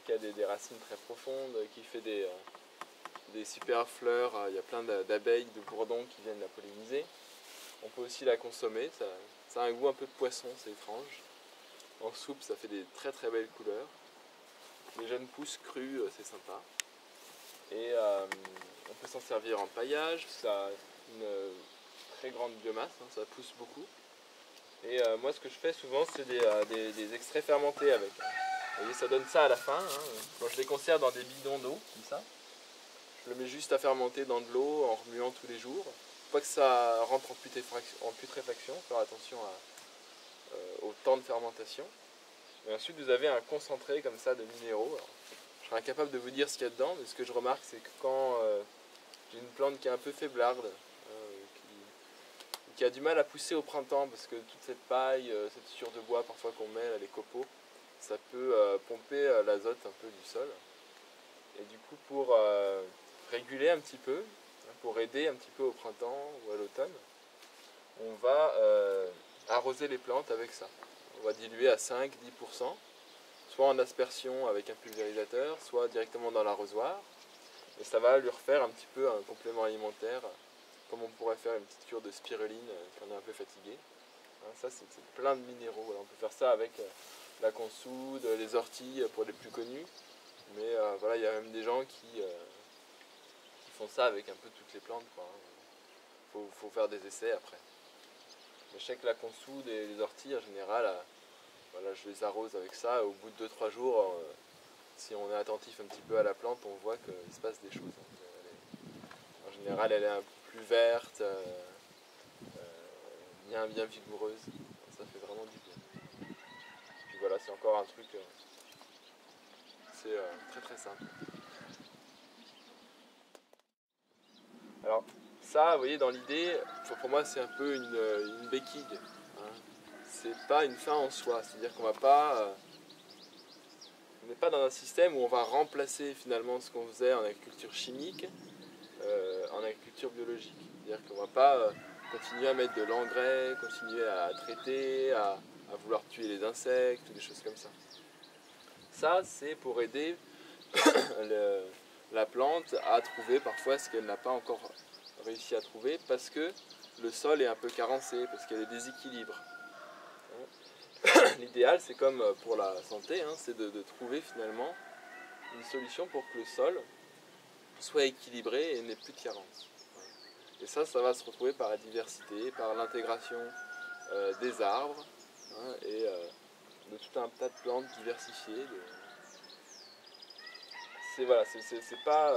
qui a des racines très profondes, qui fait des super fleurs. Il y a plein d'abeilles, de bourdons qui viennent la polliniser. On peut aussi la consommer, ça a un goût un peu de poisson, c'est étrange. En soupe, ça fait des très très belles couleurs. Les jeunes pousses crues, c'est sympa. Et on peut s'en servir en paillage, ça a une très grande biomasse, ça pousse beaucoup. Et moi ce que je fais souvent c'est des extraits fermentés avec. Vous voyez, ça donne ça à la fin. Quand je les conserve dans des bidons d'eau, comme ça, je le mets juste à fermenter dans de l'eau en remuant tous les jours. Faut pas que ça rentre en putréfaction, faire attention au temps de fermentation. Et ensuite vous avez un concentré comme ça de minéraux. Alors, je serais incapable de vous dire ce qu'il y a dedans, mais ce que je remarque c'est que quand j'ai une plante qui est un peu faiblarde, qui a du mal à pousser au printemps, parce que toute cette paille, cette sciure de bois parfois qu'on met, les copeaux, ça peut pomper l'azote un peu du sol. Et du coup pour réguler un petit peu, pour aider un petit peu au printemps ou à l'automne, on va arroser les plantes avec ça. On va diluer à 5-10%, soit en aspersion avec un pulvérisateur, soit directement dans l'arrosoir. Et ça va lui refaire un petit peu un complément alimentaire, comme on pourrait faire une petite cure de spiruline quand on est un peu fatigué. Ça c'est plein de minéraux. Alors, on peut faire ça avec la consoude, les orties pour les plus connus. Mais voilà, il y a même des gens qui font ça avec un peu toutes les plantes. Faut faire des essais après. Mais je sais que la consoude et les orties en général, voilà, je les arrose avec ça. Au bout de 2-3 jours, si on est attentif un petit peu à la plante, on voit qu'il se passe des choses. En général, elle est un peu plus verte, bien vigoureuse. Ça fait vraiment du bien. Puis voilà, c'est encore un truc, c'est très très simple. ça, vous voyez, dans l'idée, pour moi, c'est un peu une béquille. Hein. C'est pas une fin en soi, c'est-à-dire qu'on va pas... on n'est pas dans un système où on va remplacer finalement ce qu'on faisait en agriculture chimique en agriculture biologique. C'est-à-dire qu'on ne va pas continuer à mettre de l'engrais, continuer à traiter, à vouloir tuer les insectes, ou des choses comme ça. Ça, c'est pour aider la plante à trouver parfois ce qu'elle n'a pas encore réussi à trouver parce que le sol est un peu carencé, parce qu'il y a des déséquilibres. L'idéal, c'est comme pour la santé, hein, c'est de trouver finalement une solution pour que le sol soit équilibré et n'ait plus de carence. Et ça va se retrouver par la diversité, par l'intégration des arbres hein, et de tout un tas de plantes diversifiées. C'est voilà, c'est pas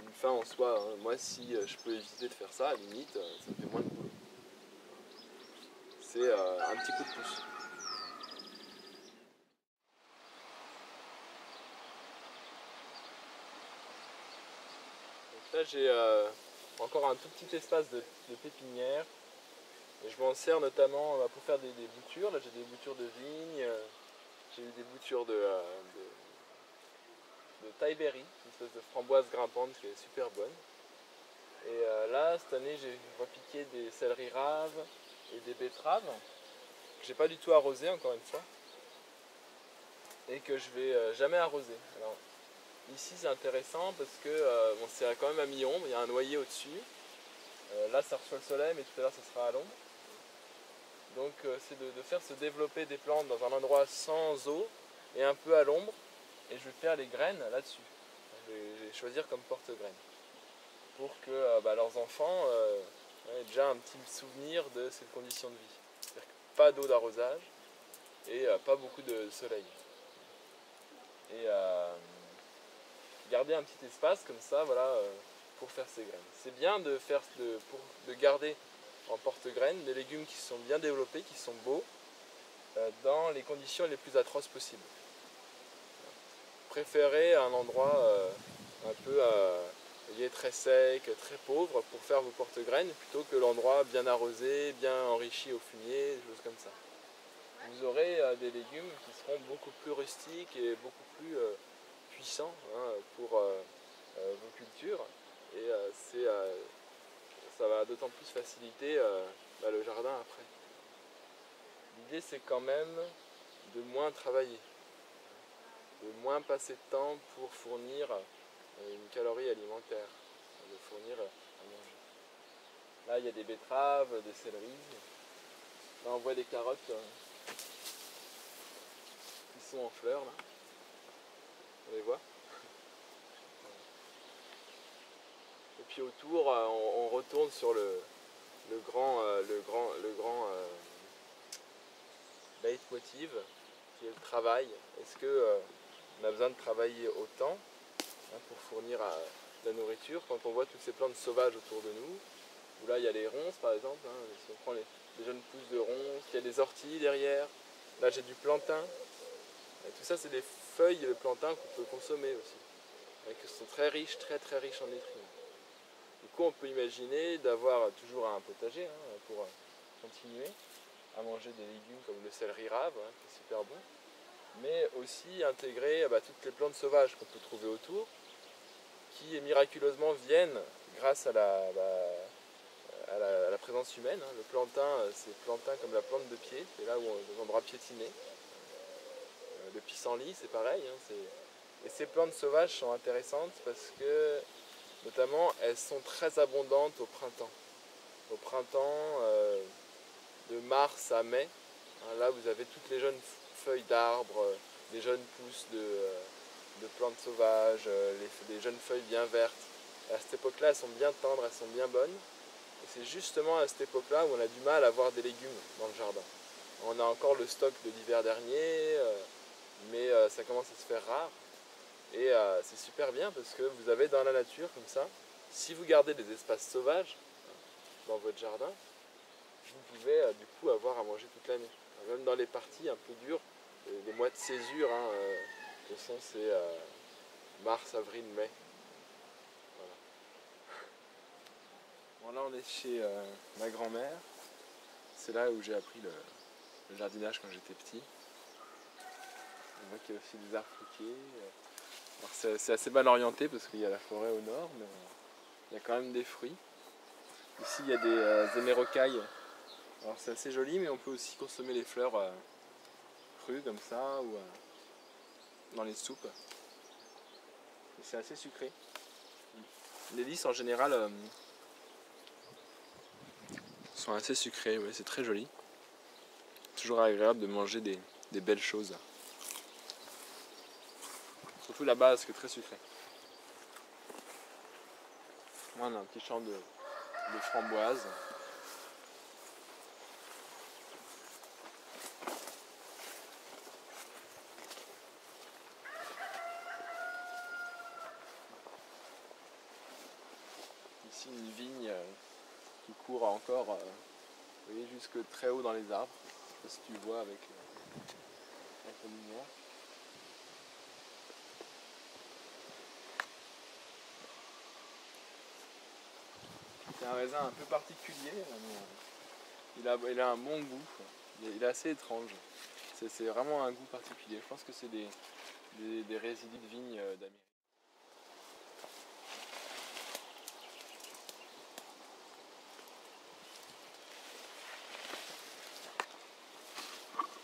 une fin en soi. Hein. Moi, si je peux éviter de faire ça, à la limite, ça me fait moins de boulot. C'est un petit coup de pouce. Donc là, j'ai encore un tout petit espace de pépinière. Et je m'en sers notamment pour faire des boutures. Là, j'ai des boutures de vigne, j'ai eu des boutures de Thaïberry, une espèce de framboise grimpante qui est super bonne. Et là, cette année, j'ai repiqué des céleris raves et des betteraves que j'ai pas du tout arrosé encore une fois et que je vais jamais arroser. Alors, ici, c'est intéressant parce que bon, c'est quand même à mi-ombre, il y a un noyer au-dessus. Là, ça reçoit le soleil, mais tout à l'heure, ça sera à l'ombre. Donc, c'est de faire se développer des plantes dans un endroit sans eau et un peu à l'ombre. Et je vais faire les graines là-dessus. Je vais choisir comme porte-graines. Pour que leurs enfants aient déjà un petit souvenir de cette condition de vie. C'est-à-dire que pas d'eau d'arrosage et pas beaucoup de soleil. Et garder un petit espace comme ça, voilà, pour faire ces graines. C'est bien de garder en porte-graines des légumes qui sont bien développés, qui sont beaux, dans les conditions les plus atroces possibles. Préférez un endroit un peu très sec, très pauvre pour faire vos porte-graines plutôt que l'endroit bien arrosé, bien enrichi au fumier, des choses comme ça. Vous aurez des légumes qui seront beaucoup plus rustiques et beaucoup plus puissants hein, pour vos cultures et ça va d'autant plus faciliter le jardin après. L'idée c'est quand même de moins travailler, de moins passer de temps pour fournir une calorie alimentaire, de fournir à manger. Là il y a des betteraves, des céleris, là on voit des carottes qui sont en fleurs là. On les voit. Et puis autour on retourne sur le grand leitmotiv qui est le travail. Est-ce qu'on a besoin de travailler autant hein, pour fournir la nourriture quand on voit toutes ces plantes sauvages autour de nous, où là il y a les ronces par exemple, hein, si on prend les jeunes pousses de ronces, il y a des orties derrière, là j'ai du plantain, et tout ça c'est des feuilles de plantain qu'on peut consommer aussi, et qui sont très riches en nutriments. Du coup on peut imaginer d'avoir toujours un potager hein, pour continuer à manger des légumes comme le céleri rave, hein, qui est super bon, mais aussi intégrer toutes les plantes sauvages qu'on peut trouver autour, qui miraculeusement viennent grâce à la présence humaine. Hein. Le plantain, c'est plantain comme la plante de pied, c'est là où on endroits piétinés. Le pissenlit, c'est pareil. Hein, et ces plantes sauvages sont intéressantes parce que, notamment, elles sont très abondantes au printemps. Au printemps, de mars à mai, hein, là vous avez toutes les jeunes feuilles d'arbres, les jeunes pousses de plantes sauvages, les jeunes feuilles bien vertes. Et à cette époque-là, elles sont bien tendres, elles sont bien bonnes. Et c'est justement à cette époque-là où on a du mal à avoir des légumes dans le jardin. On a encore le stock de l'hiver dernier, mais ça commence à se faire rare. Et c'est super bien parce que vous avez dans la nature, comme ça, si vous gardez des espaces sauvages dans votre jardin, vous pouvez du coup avoir à manger toute l'année. Même dans les parties un peu dures, les mois de césure, hein, ce sont ces mars, avril, mai. Voilà. Bon, là on est chez ma grand-mère. C'est là où j'ai appris le jardinage quand j'étais petit. On voit qu'il y a aussi des arbres fruitiers. Alors c'est assez mal orienté parce qu'il y a la forêt au nord, mais il y a quand même des fruits. Ici il y a des hémérocailles. Alors c'est assez joli, mais on peut aussi consommer les fleurs crues comme ça ou dans les soupes. Et c'est assez sucré. Les lys en général sont assez sucrés, ouais, c'est très joli. Toujours agréable de manger des belles choses. Surtout la base qui est très sucrée. Là on a un petit champ de framboises. Ici une vigne qui court encore vous voyez, jusque très haut dans les arbres. Je sais pas si tu vois avec la lumière. C'est un raisin un peu particulier, mais il a un bon goût. Il est assez étrange. C'est vraiment un goût particulier. Je pense que c'est des résidus de vignes d'Amérique.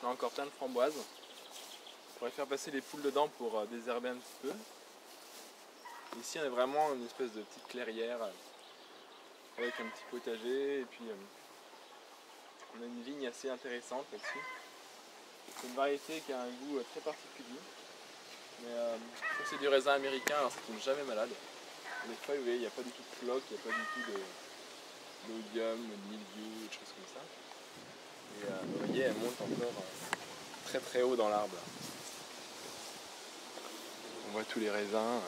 On a encore plein de framboises. On pourrait faire passer les poules dedans pour désherber un petit peu. Ici on est vraiment une espèce de petite clairière avec un petit potager et puis on a une vigne assez intéressante là-dessus. C'est une variété qui a un goût très particulier. Mais comme c'est du raisin américain, alors ça ne tombe jamais malade. Les feuilles, vous voyez, il n'y a pas du tout de floc, il n'y a pas du tout d'odium, de mildiou, de choses comme ça. Et vous voyez, elle monte encore très très haut dans l'arbre. On voit tous les raisins.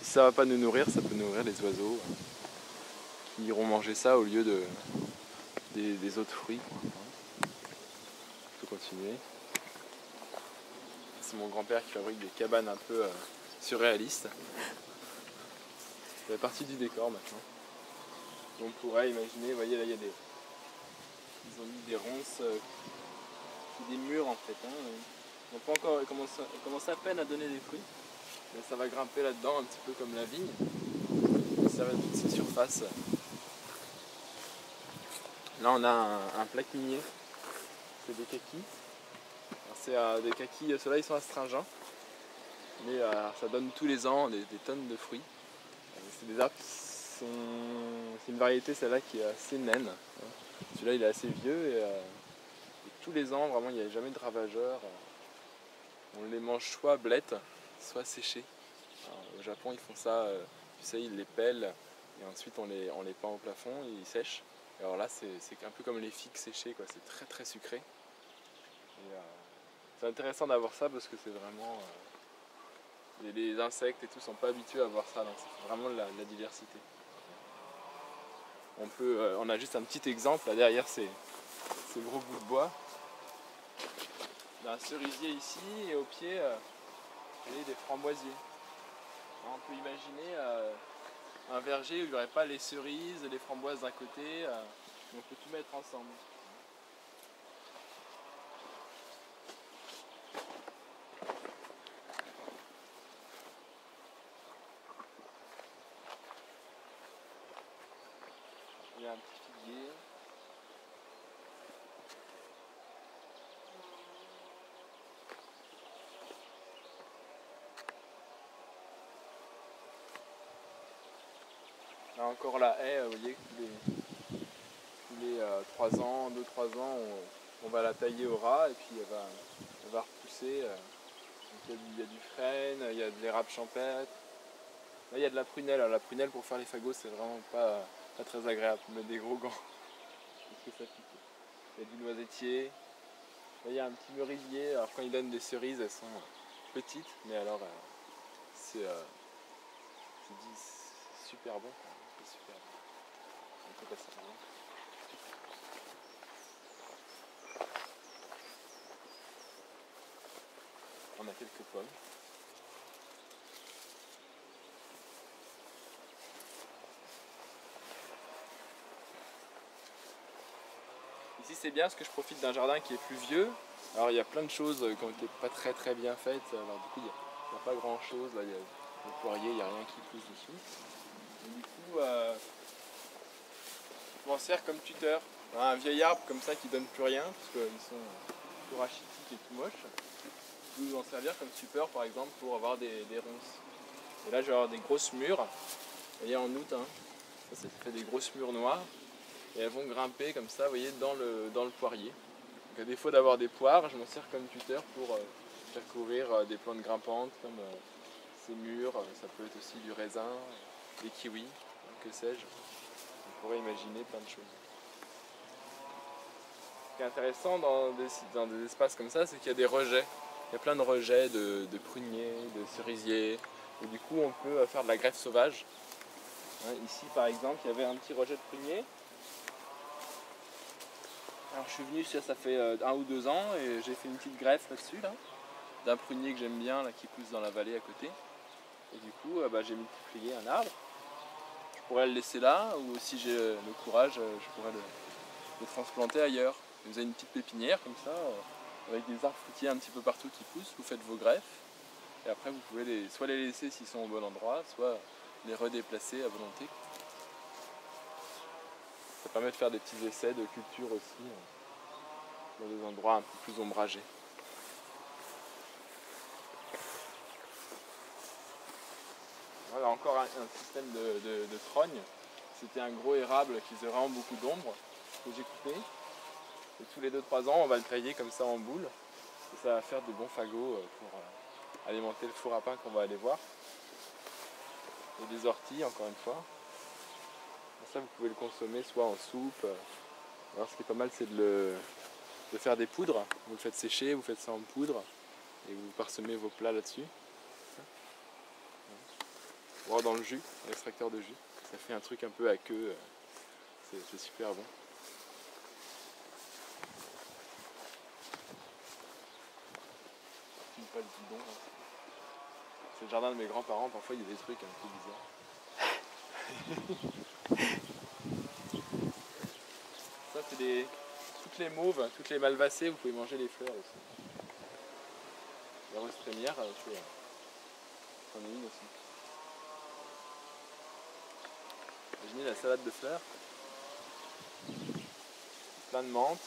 Si ça ne va pas nous nourrir, ça peut nourrir les oiseaux qui iront manger ça au lieu des autres fruits. On peut continuer. C'est mon grand-père qui fabrique des cabanes un peu surréalistes. Ça fait partie du décor maintenant. On pourrait imaginer, vous voyez là il y a ils ont mis des ronces, des murs en fait. Hein. Ils n'ont pas encore commencé à peine à donner des fruits. Mais ça va grimper là-dedans un petit peu comme la vigne. Ça va toute cette surface. Là on a un plaque minier. C'est des kakis. C'est des kakis, ceux-là ils sont astringents. Mais ça donne tous les ans des tonnes de fruits. C'est des arbres qui sont. C'est une variété celle-là qui est assez naine. Celui-là il est assez vieux et tous les ans vraiment il n'y a jamais de ravageurs. On les mange soit blettes, soit séchées. Alors, au Japon ils font ça, tu sais, ils les pèlent et ensuite on les peint au plafond et ils sèchent. Et alors là c'est un peu comme les figues séchées, quoi. C'est très très sucré. Et, c'est intéressant d'avoir ça parce que c'est vraiment. Les insectes et tout sont pas habitués à voir ça, donc c'est vraiment de la diversité. On a juste un petit exemple, là derrière ces gros bouts de bois. Il y a un cerisier ici et au pied, vous voyez, des framboisiers. Alors, on peut imaginer un verger où il n'y aurait pas les cerises, les framboises d'un côté, on peut tout mettre ensemble. Il y a un petit figuier. Là encore la haie, vous voyez, tous les 3 ans, 2-3 ans, on va la tailler au ras et puis elle va repousser. Donc il y a du frêne, il y a de l'érable champêtre. Là il y a de la prunelle. Alors, la prunelle pour faire les fagots c'est vraiment pas très agréable, faut mettre des gros gants. Parce que ça pique. Il y a du noisetier. Là il y a un petit merisier. Alors quand ils donnent des cerises elles sont petites, mais alors c'est super bon. C'est super bon. On peut passer par là. On a quelques pommes. Ici c'est bien parce que je profite d'un jardin qui est plus vieux. Alors il y a plein de choses qui ont été pas très bien faites. Alors du coup il n'y a pas grand chose. Là, il y a le poirier, il n'y a rien qui pousse dessus. Et du coup je m'en sers comme tuteur. Un vieil arbre comme ça qui donne plus rien parce qu'ils sont tout rachitiques et tout moches. Je peux en servir comme support par exemple pour avoir des ronces. Et là je vais avoir des grosses mûres. Vous voyez en août, hein, ça fait des grosses mûres noires. Et elles vont grimper comme ça, vous voyez, dans le poirier. Donc, à défaut d'avoir des poires, je m'en sers comme tuteur pour faire courir des plantes grimpantes comme ces mûres. Ça peut être aussi du raisin, des kiwis, que sais-je. On pourrait imaginer plein de choses. Ce qui est intéressant dans des espaces comme ça, c'est qu'il y a des rejets. Il y a plein de rejets de pruniers, de cerisiers. Et du coup, on peut faire de la greffe sauvage. Hein, ici, par exemple, il y avait un petit rejet de prunier. Alors je suis venu, ça fait 1 ou 2 ans et j'ai fait une petite greffe là-dessus, là, d'un prunier que j'aime bien, là, qui pousse dans la vallée à côté. Et du coup, j'ai multiplié un arbre. Je pourrais le laisser là, ou si j'ai le courage, je pourrais le transplanter ailleurs. Vous avez une petite pépinière comme ça, avec des arbres fruitiers un petit peu partout qui poussent, vous faites vos greffes. Et après, vous pouvez soit les laisser s'ils sont au bon endroit, soit les redéplacer à volonté. Ça permet de faire des petits essais de culture aussi, dans des endroits un peu plus ombragés. Voilà encore un système de trogne. C'était un gros érable qui faisait vraiment beaucoup d'ombre, que j'ai coupé. Et tous les 2-3 ans, on va le tailler comme ça en boule. Et ça va faire de bons fagots pour alimenter le four à pain qu'on va aller voir. Et des orties, encore une fois. Ça, vous pouvez le consommer soit en soupe. Alors, ce qui est pas mal, c'est de faire des poudres. Vous le faites sécher, vous faites ça en poudre. Et vous parsemez vos plats là-dessus. Ou dans le jus, l'extracteur de jus. Ça fait un truc un peu à queue. C'est super bon. Pas le bidon. C'est le jardin de mes grands-parents, parfois il y a des trucs un peu bizarres. Ça c'est toutes les mauves, toutes les malvacées, vous pouvez manger les fleurs aussi. La rose première, j'en ai une aussi. Imaginez la salade de fleurs. Plein de menthe.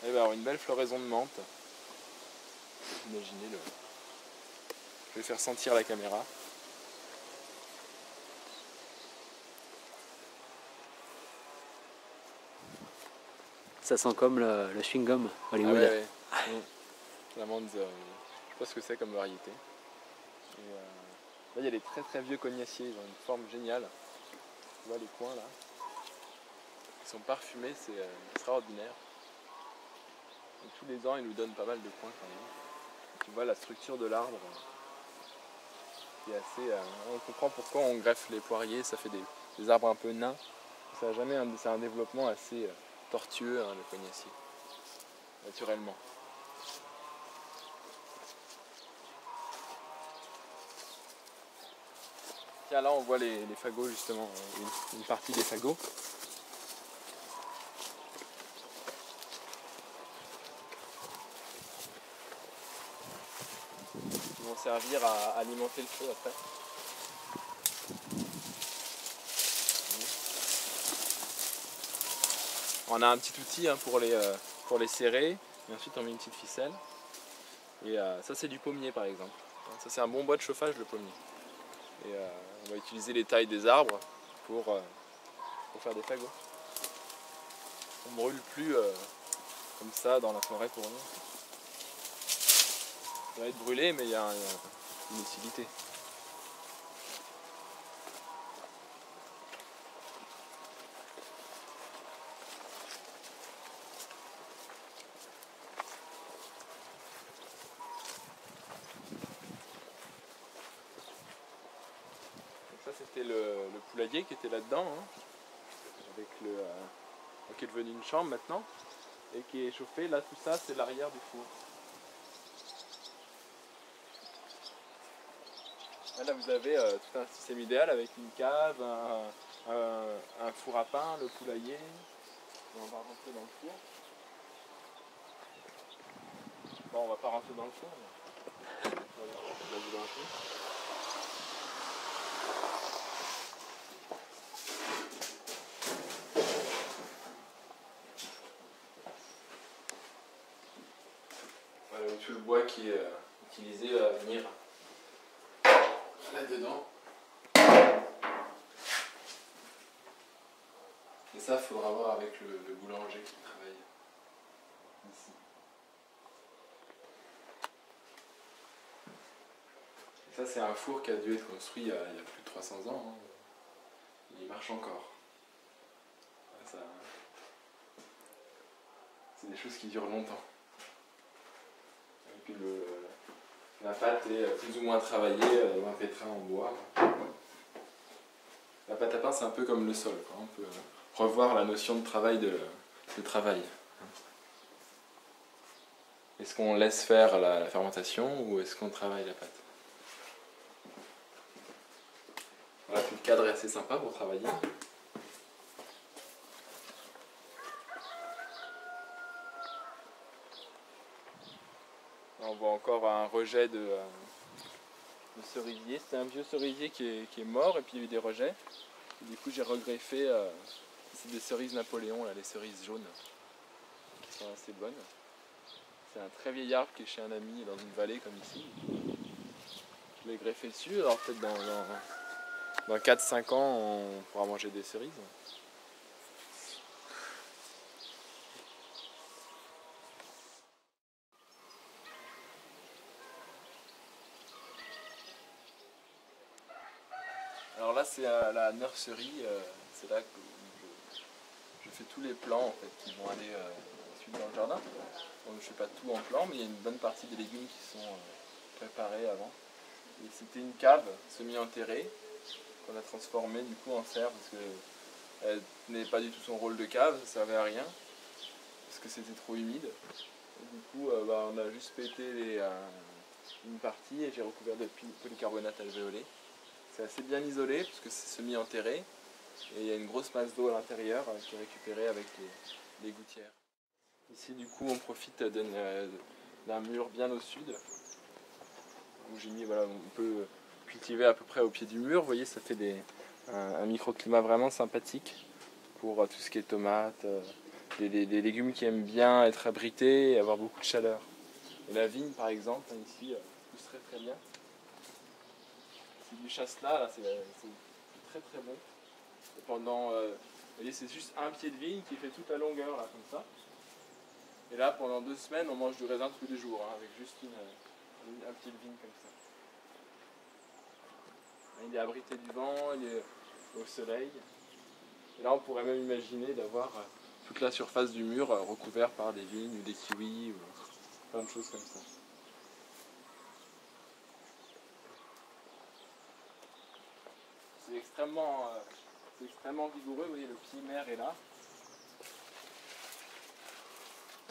Et il va y avoir une belle floraison de menthe. Imaginez le. Je vais faire sentir la caméra. Ça sent comme le chewing-gum Hollywood. Ah ouais. La menthe, je sais pas ce que c'est comme variété. Et, là il y a des très vieux cognaciers, ils ont une forme géniale. Tu vois les coins là. Ils sont parfumés, c'est extraordinaire. Et tous les ans ils nous donnent pas mal de coins quand même. Et tu vois la structure de l'arbre qui est assez. On comprend pourquoi on greffe les poiriers, ça fait des arbres un peu nains. C'est un développement assez tortueux, hein, le cognacier, naturellement. Tiens, là on voit les fagots justement, une partie des fagots. Ils vont servir à alimenter le feu après. On a un petit outil hein, pour les serrer, et ensuite on met une petite ficelle. Et ça c'est du pommier par exemple. Ça c'est un bon bois de chauffage le pommier. Et on va utiliser les tailles des arbres pour faire des fagots. On ne brûle plus comme ça dans la forêt pour nous. Ça va être brûlé mais il y a une utilité. Ça c'était le poulailler qui était là-dedans, hein, avec qui est devenu une chambre maintenant, et qui est chauffé. Là tout ça c'est l'arrière du four. Là vous avez tout un système idéal avec une cave, un four à pain, le poulailler. Et on va rentrer dans le four. Bon, on va pas rentrer dans le four, mais on va vous un peu. Voilà, tout le bois qui est utilisé va venir là-dedans. Et ça, il faudra voir avec le boulanger qui travaille ici. Et ça, c'est un four qui a dû être construit il y a plus de 300 ans. Hein. Il marche encore. Ça, c'est des choses qui durent longtemps. Et puis la pâte est plus ou moins travaillée dans un pétrin en bois. La pâte à pain, c'est un peu comme le sol, quoi. On peut revoir la notion de travail de travail. Est-ce qu'on laisse faire la fermentation ou est-ce qu'on travaille la pâte? Voilà, puis le cadre est assez sympa pour travailler. On voit encore un rejet de cerisier. C'était un vieux cerisier qui est mort et puis il y a eu des rejets. Et du coup j'ai regreffé, c'est des cerises Napoléon, là, les cerises jaunes, qui sont assez bonnes. C'est un très vieil arbre qui est chez un ami dans une vallée comme ici. Je l'ai greffé dessus, alors peut-être dans 4-5 ans on pourra manger des cerises. Alors là c'est la nurserie, c'est là que je fais tous les plants en fait, qui vont aller ensuite dans le jardin. Donc, je ne fais pas tout en plan, mais il y a une bonne partie des légumes qui sont préparés avant. Et c'était une cave semi-enterrée qu'on a transformée du coup en serre parce qu'elle tenait pas du tout son rôle de cave, ça servait à rien parce que c'était trop humide. Et du coup on a juste pété une partie et j'ai recouvert de polycarbonate alvéolé. C'est assez bien isolé parce que c'est semi-enterré et il y a une grosse masse d'eau à l'intérieur qui est récupérée avec les gouttières. Ici du coup on profite d'un mur bien au sud où j'ai mis, voilà, on peut cultiver à peu près au pied du mur. Vous voyez, ça fait un microclimat vraiment sympathique pour tout ce qui est tomates, des légumes qui aiment bien être abrités et avoir beaucoup de chaleur. Et la vigne par exemple, ici, pousse très très bien. C'est du chasselas, là, c'est très très bon. Et pendant, vous voyez, c'est juste un pied de vigne qui fait toute la longueur là, comme ça. Et là, pendant 2 semaines, on mange du raisin tous les jours, hein, avec juste un pied de vigne comme ça. Il est abrité du vent, il est au soleil. Et là, on pourrait même imaginer d'avoir toute la surface du mur recouverte par des vignes ou des kiwis, ou plein de choses comme ça. C'est extrêmement vigoureux, vous voyez, le pied mère est là.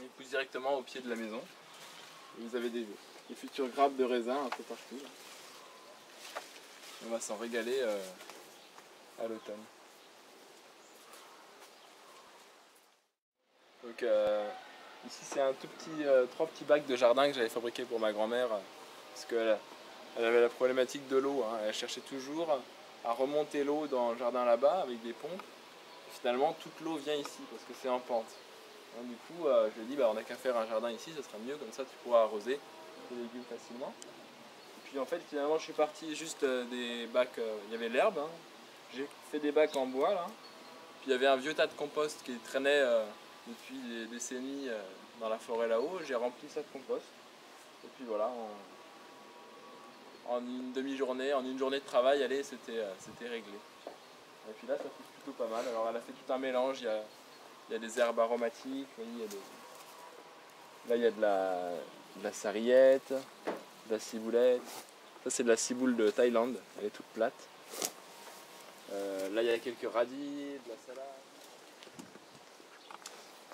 Il pousse directement au pied de la maison. Et vous avez des futures grappes de raisin un peu partout. Là. On va s'en régaler à l'automne. Donc ici c'est un tout petit, 3 petits bacs de jardin que j'avais fabriqués pour ma grand-mère parce qu'elle avait la problématique de l'eau. Hein. Elle cherchait toujours à remonter l'eau dans le jardin là-bas avec des pompes. Et finalement toute l'eau vient ici parce que c'est en pente. Donc, du coup je lui ai dit on n'a qu'à faire un jardin ici, ça sera mieux, comme ça tu pourras arroser tes légumes facilement. Et puis en fait finalement je suis parti juste des bacs, il y avait l'herbe, hein. J'ai fait des bacs en bois là, puis il y avait un vieux tas de compost qui traînait depuis des décennies dans la forêt là-haut, j'ai rempli ça de compost. Et puis voilà, en une demi-journée, en une journée de travail, allez, c'était réglé. Et puis là ça fait plutôt pas mal. Alors elle a fait tout un mélange, il y a des herbes aromatiques, vous voyez, là il y a de la sarriette, de la ciboulette. Ça c'est de la ciboule de Thaïlande, elle est toute plate. Là il y a quelques radis, de la salade.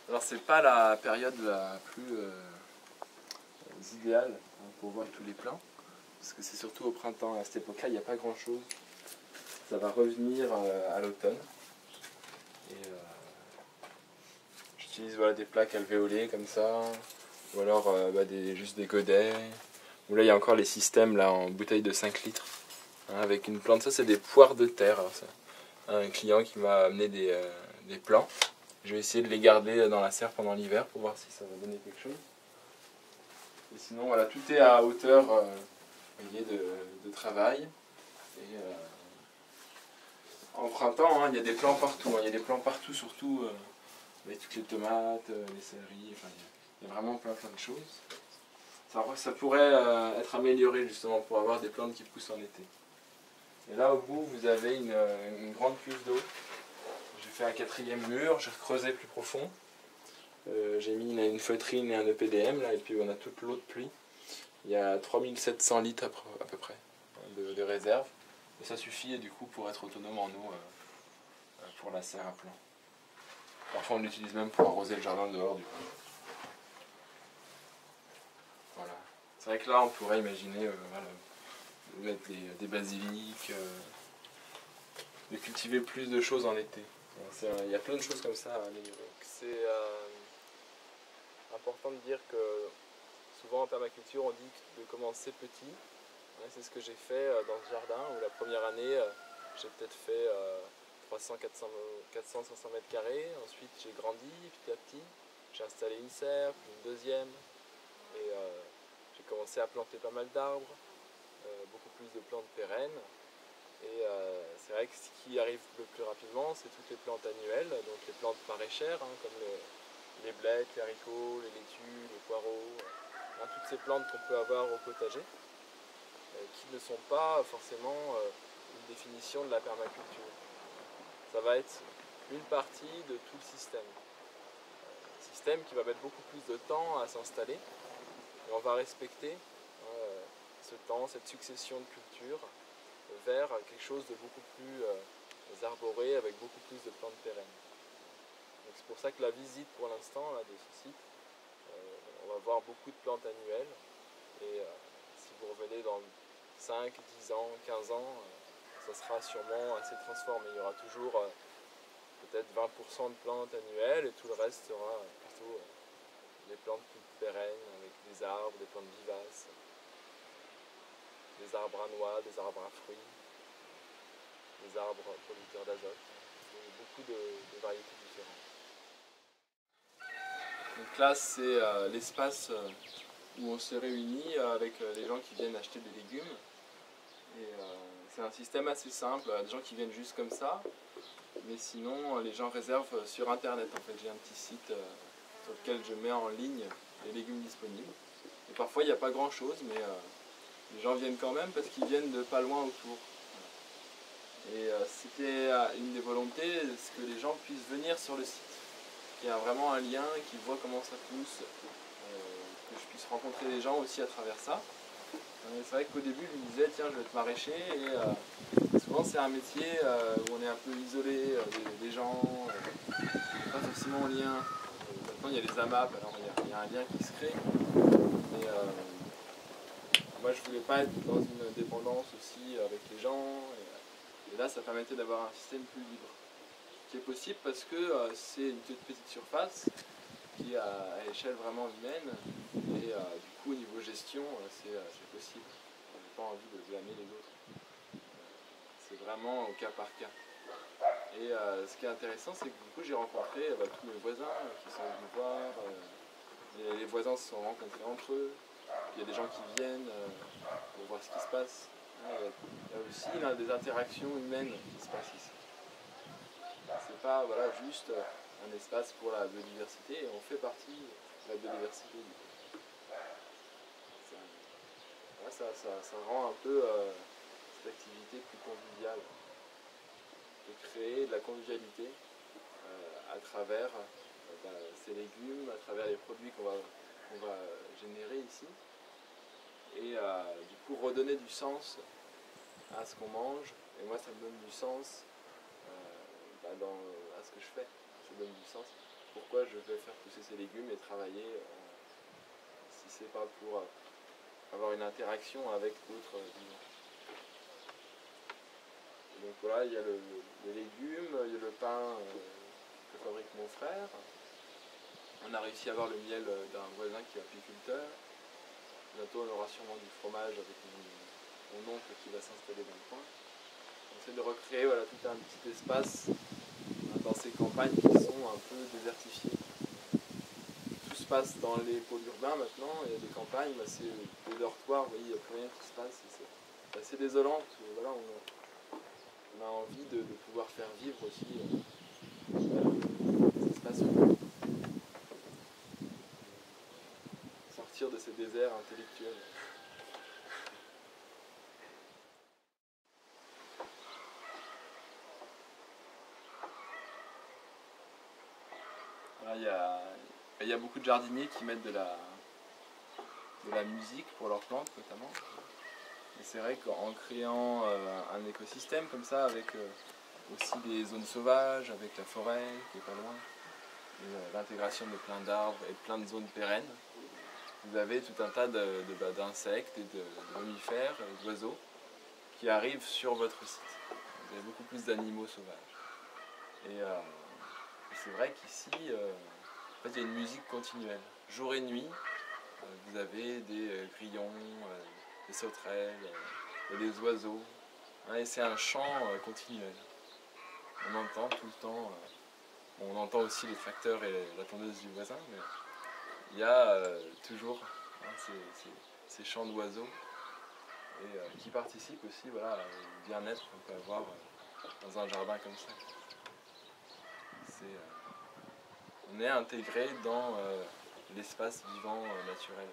Alors c'est pas la période la plus idéale pour voir tous les plants, parce que c'est surtout au printemps, à cette époque-là il n'y a pas grand chose. Ça va revenir à l'automne. Et j'utilise voilà, des plaques alvéolées comme ça, ou alors juste des godets. Ou là il y a encore les systèmes là, en bouteille de 5 litres, hein, avec une plante. Ça c'est des poires de terre. Alors, c'est un client qui m'a amené des plants. Je vais essayer de les garder dans la serre pendant l'hiver pour voir si ça va donner quelque chose. Et sinon voilà, tout est à hauteur de travail. Et, en printemps, hein, il y a des plants partout. Hein, il y a des plants partout, surtout avec toutes les tomates, les céleris. Enfin, il y a vraiment plein de choses. Ça pourrait être amélioré justement pour avoir des plantes qui poussent en été. Et là au bout vous avez une grande cuve d'eau. J'ai fait un 4e mur, j'ai creusé plus profond. J'ai mis une feutrine et un EPDM là, et puis on a toute l'eau de pluie. Il y a 3700 litres à peu près de réserve. Et ça suffit du coup pour être autonome en eau pour la serre à plant. Parfois on l'utilise même pour arroser le jardin dehors du coup. Voilà. C'est vrai que là on pourrait imaginer mettre des basiliques, de cultiver plus de choses en été. Il y a plein de choses comme ça à améliorer. C'est important de dire que souvent en permaculture on dit de commencer petit. C'est ce que j'ai fait dans ce jardin où la première année j'ai peut-être fait 300, 400, 500 mètres carrés. Ensuite j'ai grandi petit à petit. J'ai installé une serre, puis une deuxième. Et j'ai commencé à planter pas mal d'arbres, beaucoup plus de plantes pérennes. Et c'est vrai que ce qui arrive le plus rapidement, c'est toutes les plantes annuelles, donc les plantes maraîchères, hein, comme les blettes, les haricots, les laitues, les poireaux, hein, toutes ces plantes qu'on peut avoir au potager, qui ne sont pas forcément une définition de la permaculture. Ça va être une partie de tout le système. Système qui va mettre beaucoup plus de temps à s'installer, et on va respecter ce temps, cette succession de cultures, vers quelque chose de beaucoup plus arboré, avec beaucoup plus de plantes pérennes. C'est pour ça que la visite pour l'instant de ce site, on va voir beaucoup de plantes annuelles. Et si vous revenez dans 5, 10 ans, 15 ans, ça sera sûrement assez transformé. Il y aura toujours peut-être 20% de plantes annuelles et tout le reste sera plutôt des plantes plus pérennes avec des arbres, des plantes vivaces, des arbres à noix, des arbres à fruits, des arbres producteurs d'azote. Beaucoup de variétés différentes. Donc là c'est l'espace où on se réunit avec les gens qui viennent acheter des légumes. Et c'est un système assez simple, des gens qui viennent juste comme ça. Mais sinon les gens réservent sur internet. En fait j'ai un petit site sur lequel je mets en ligne les légumes disponibles. Et parfois il n'y a pas grand chose, mais les gens viennent quand même parce qu'ils viennent de pas loin autour. Et c'était une des volontés, c'est que les gens puissent venir sur le site, qu'il y ait vraiment un lien, qu'ils voient comment ça pousse, que je puisse rencontrer les gens aussi à travers ça. C'est vrai qu'au début je me disais tiens je vais être maraîcher et souvent c'est un métier où on est un peu isolé des gens, pas forcément en lien. Maintenant il y a les AMAP, alors il y a un lien qui se crée. Mais moi je voulais pas être dans une dépendance aussi avec les gens. Et là, ça permettait d'avoir un système plus libre, qui est possible parce que c'est une toute petite surface qui est à échelle vraiment humaine et du coup au niveau gestion, c'est possible. On n'a pas envie de blâmer les autres. C'est vraiment au cas par cas. Et ce qui est intéressant, c'est que du coup j'ai rencontré tous mes voisins qui sont venus voir, les voisins se sont rencontrés entre eux, il y a des gens qui viennent pour voir ce qui se passe. Il y a aussi des interactions humaines qui se passent ici. C'est pas juste un espace pour la biodiversité, et on fait partie de la biodiversité. Ça rend un peu cette activité plus conviviale, de créer de la convivialité à travers ces légumes, à travers les produits qu'on va générer ici, et du coup redonner du sens à ce qu'on mange. Et moi ça me donne du sens à ce que je fais. Ça me donne du sens. Pourquoi je vais faire pousser ces légumes et travailler si c'est pas pour avoir une interaction avec d'autres vivants. Donc voilà, il y a les légumes, il y a le pain que fabrique mon frère, On a réussi à avoir le miel d'un voisin qui est apiculteur. Bientôt on aura sûrement du fromage avec mon oncle qui va s'installer dans le coin. On essaie de recréer voilà, tout un petit espace dans ces campagnes qui sont un peu désertifiées. Tout se passe dans les pôles urbains maintenant, il y a des campagnes, c'est des dortoirs, vous voyez, il n'y a plus rien qui se passe. C'est assez désolant, parce que, voilà, on a envie de pouvoir faire vivre aussi ces espaces urbains. Sortir de ces déserts intellectuels. Il y a beaucoup de jardiniers qui mettent de la musique pour leurs plantes notamment. Et c'est vrai qu'en créant un écosystème comme ça, avec aussi des zones sauvages, avec la forêt qui est pas loin, l'intégration de plein d'arbres et plein de zones pérennes, vous avez tout un tas d'insectes et de mammifères, d'oiseaux qui arrivent sur votre site. Vous avez beaucoup plus d'animaux sauvages. Et c'est vrai qu'ici, en fait, il y a une musique continuelle. Jour et nuit, vous avez des grillons, des sauterelles, des oiseaux. Et c'est un chant continuel. On entend tout le temps. On entend aussi les tracteurs et la tondeuse du voisin, mais il y a toujours ces chants d'oiseaux et qui participent aussi voilà, au bien-être qu'on peut avoir dans un jardin comme ça. On est intégré dans l'espace vivant naturel.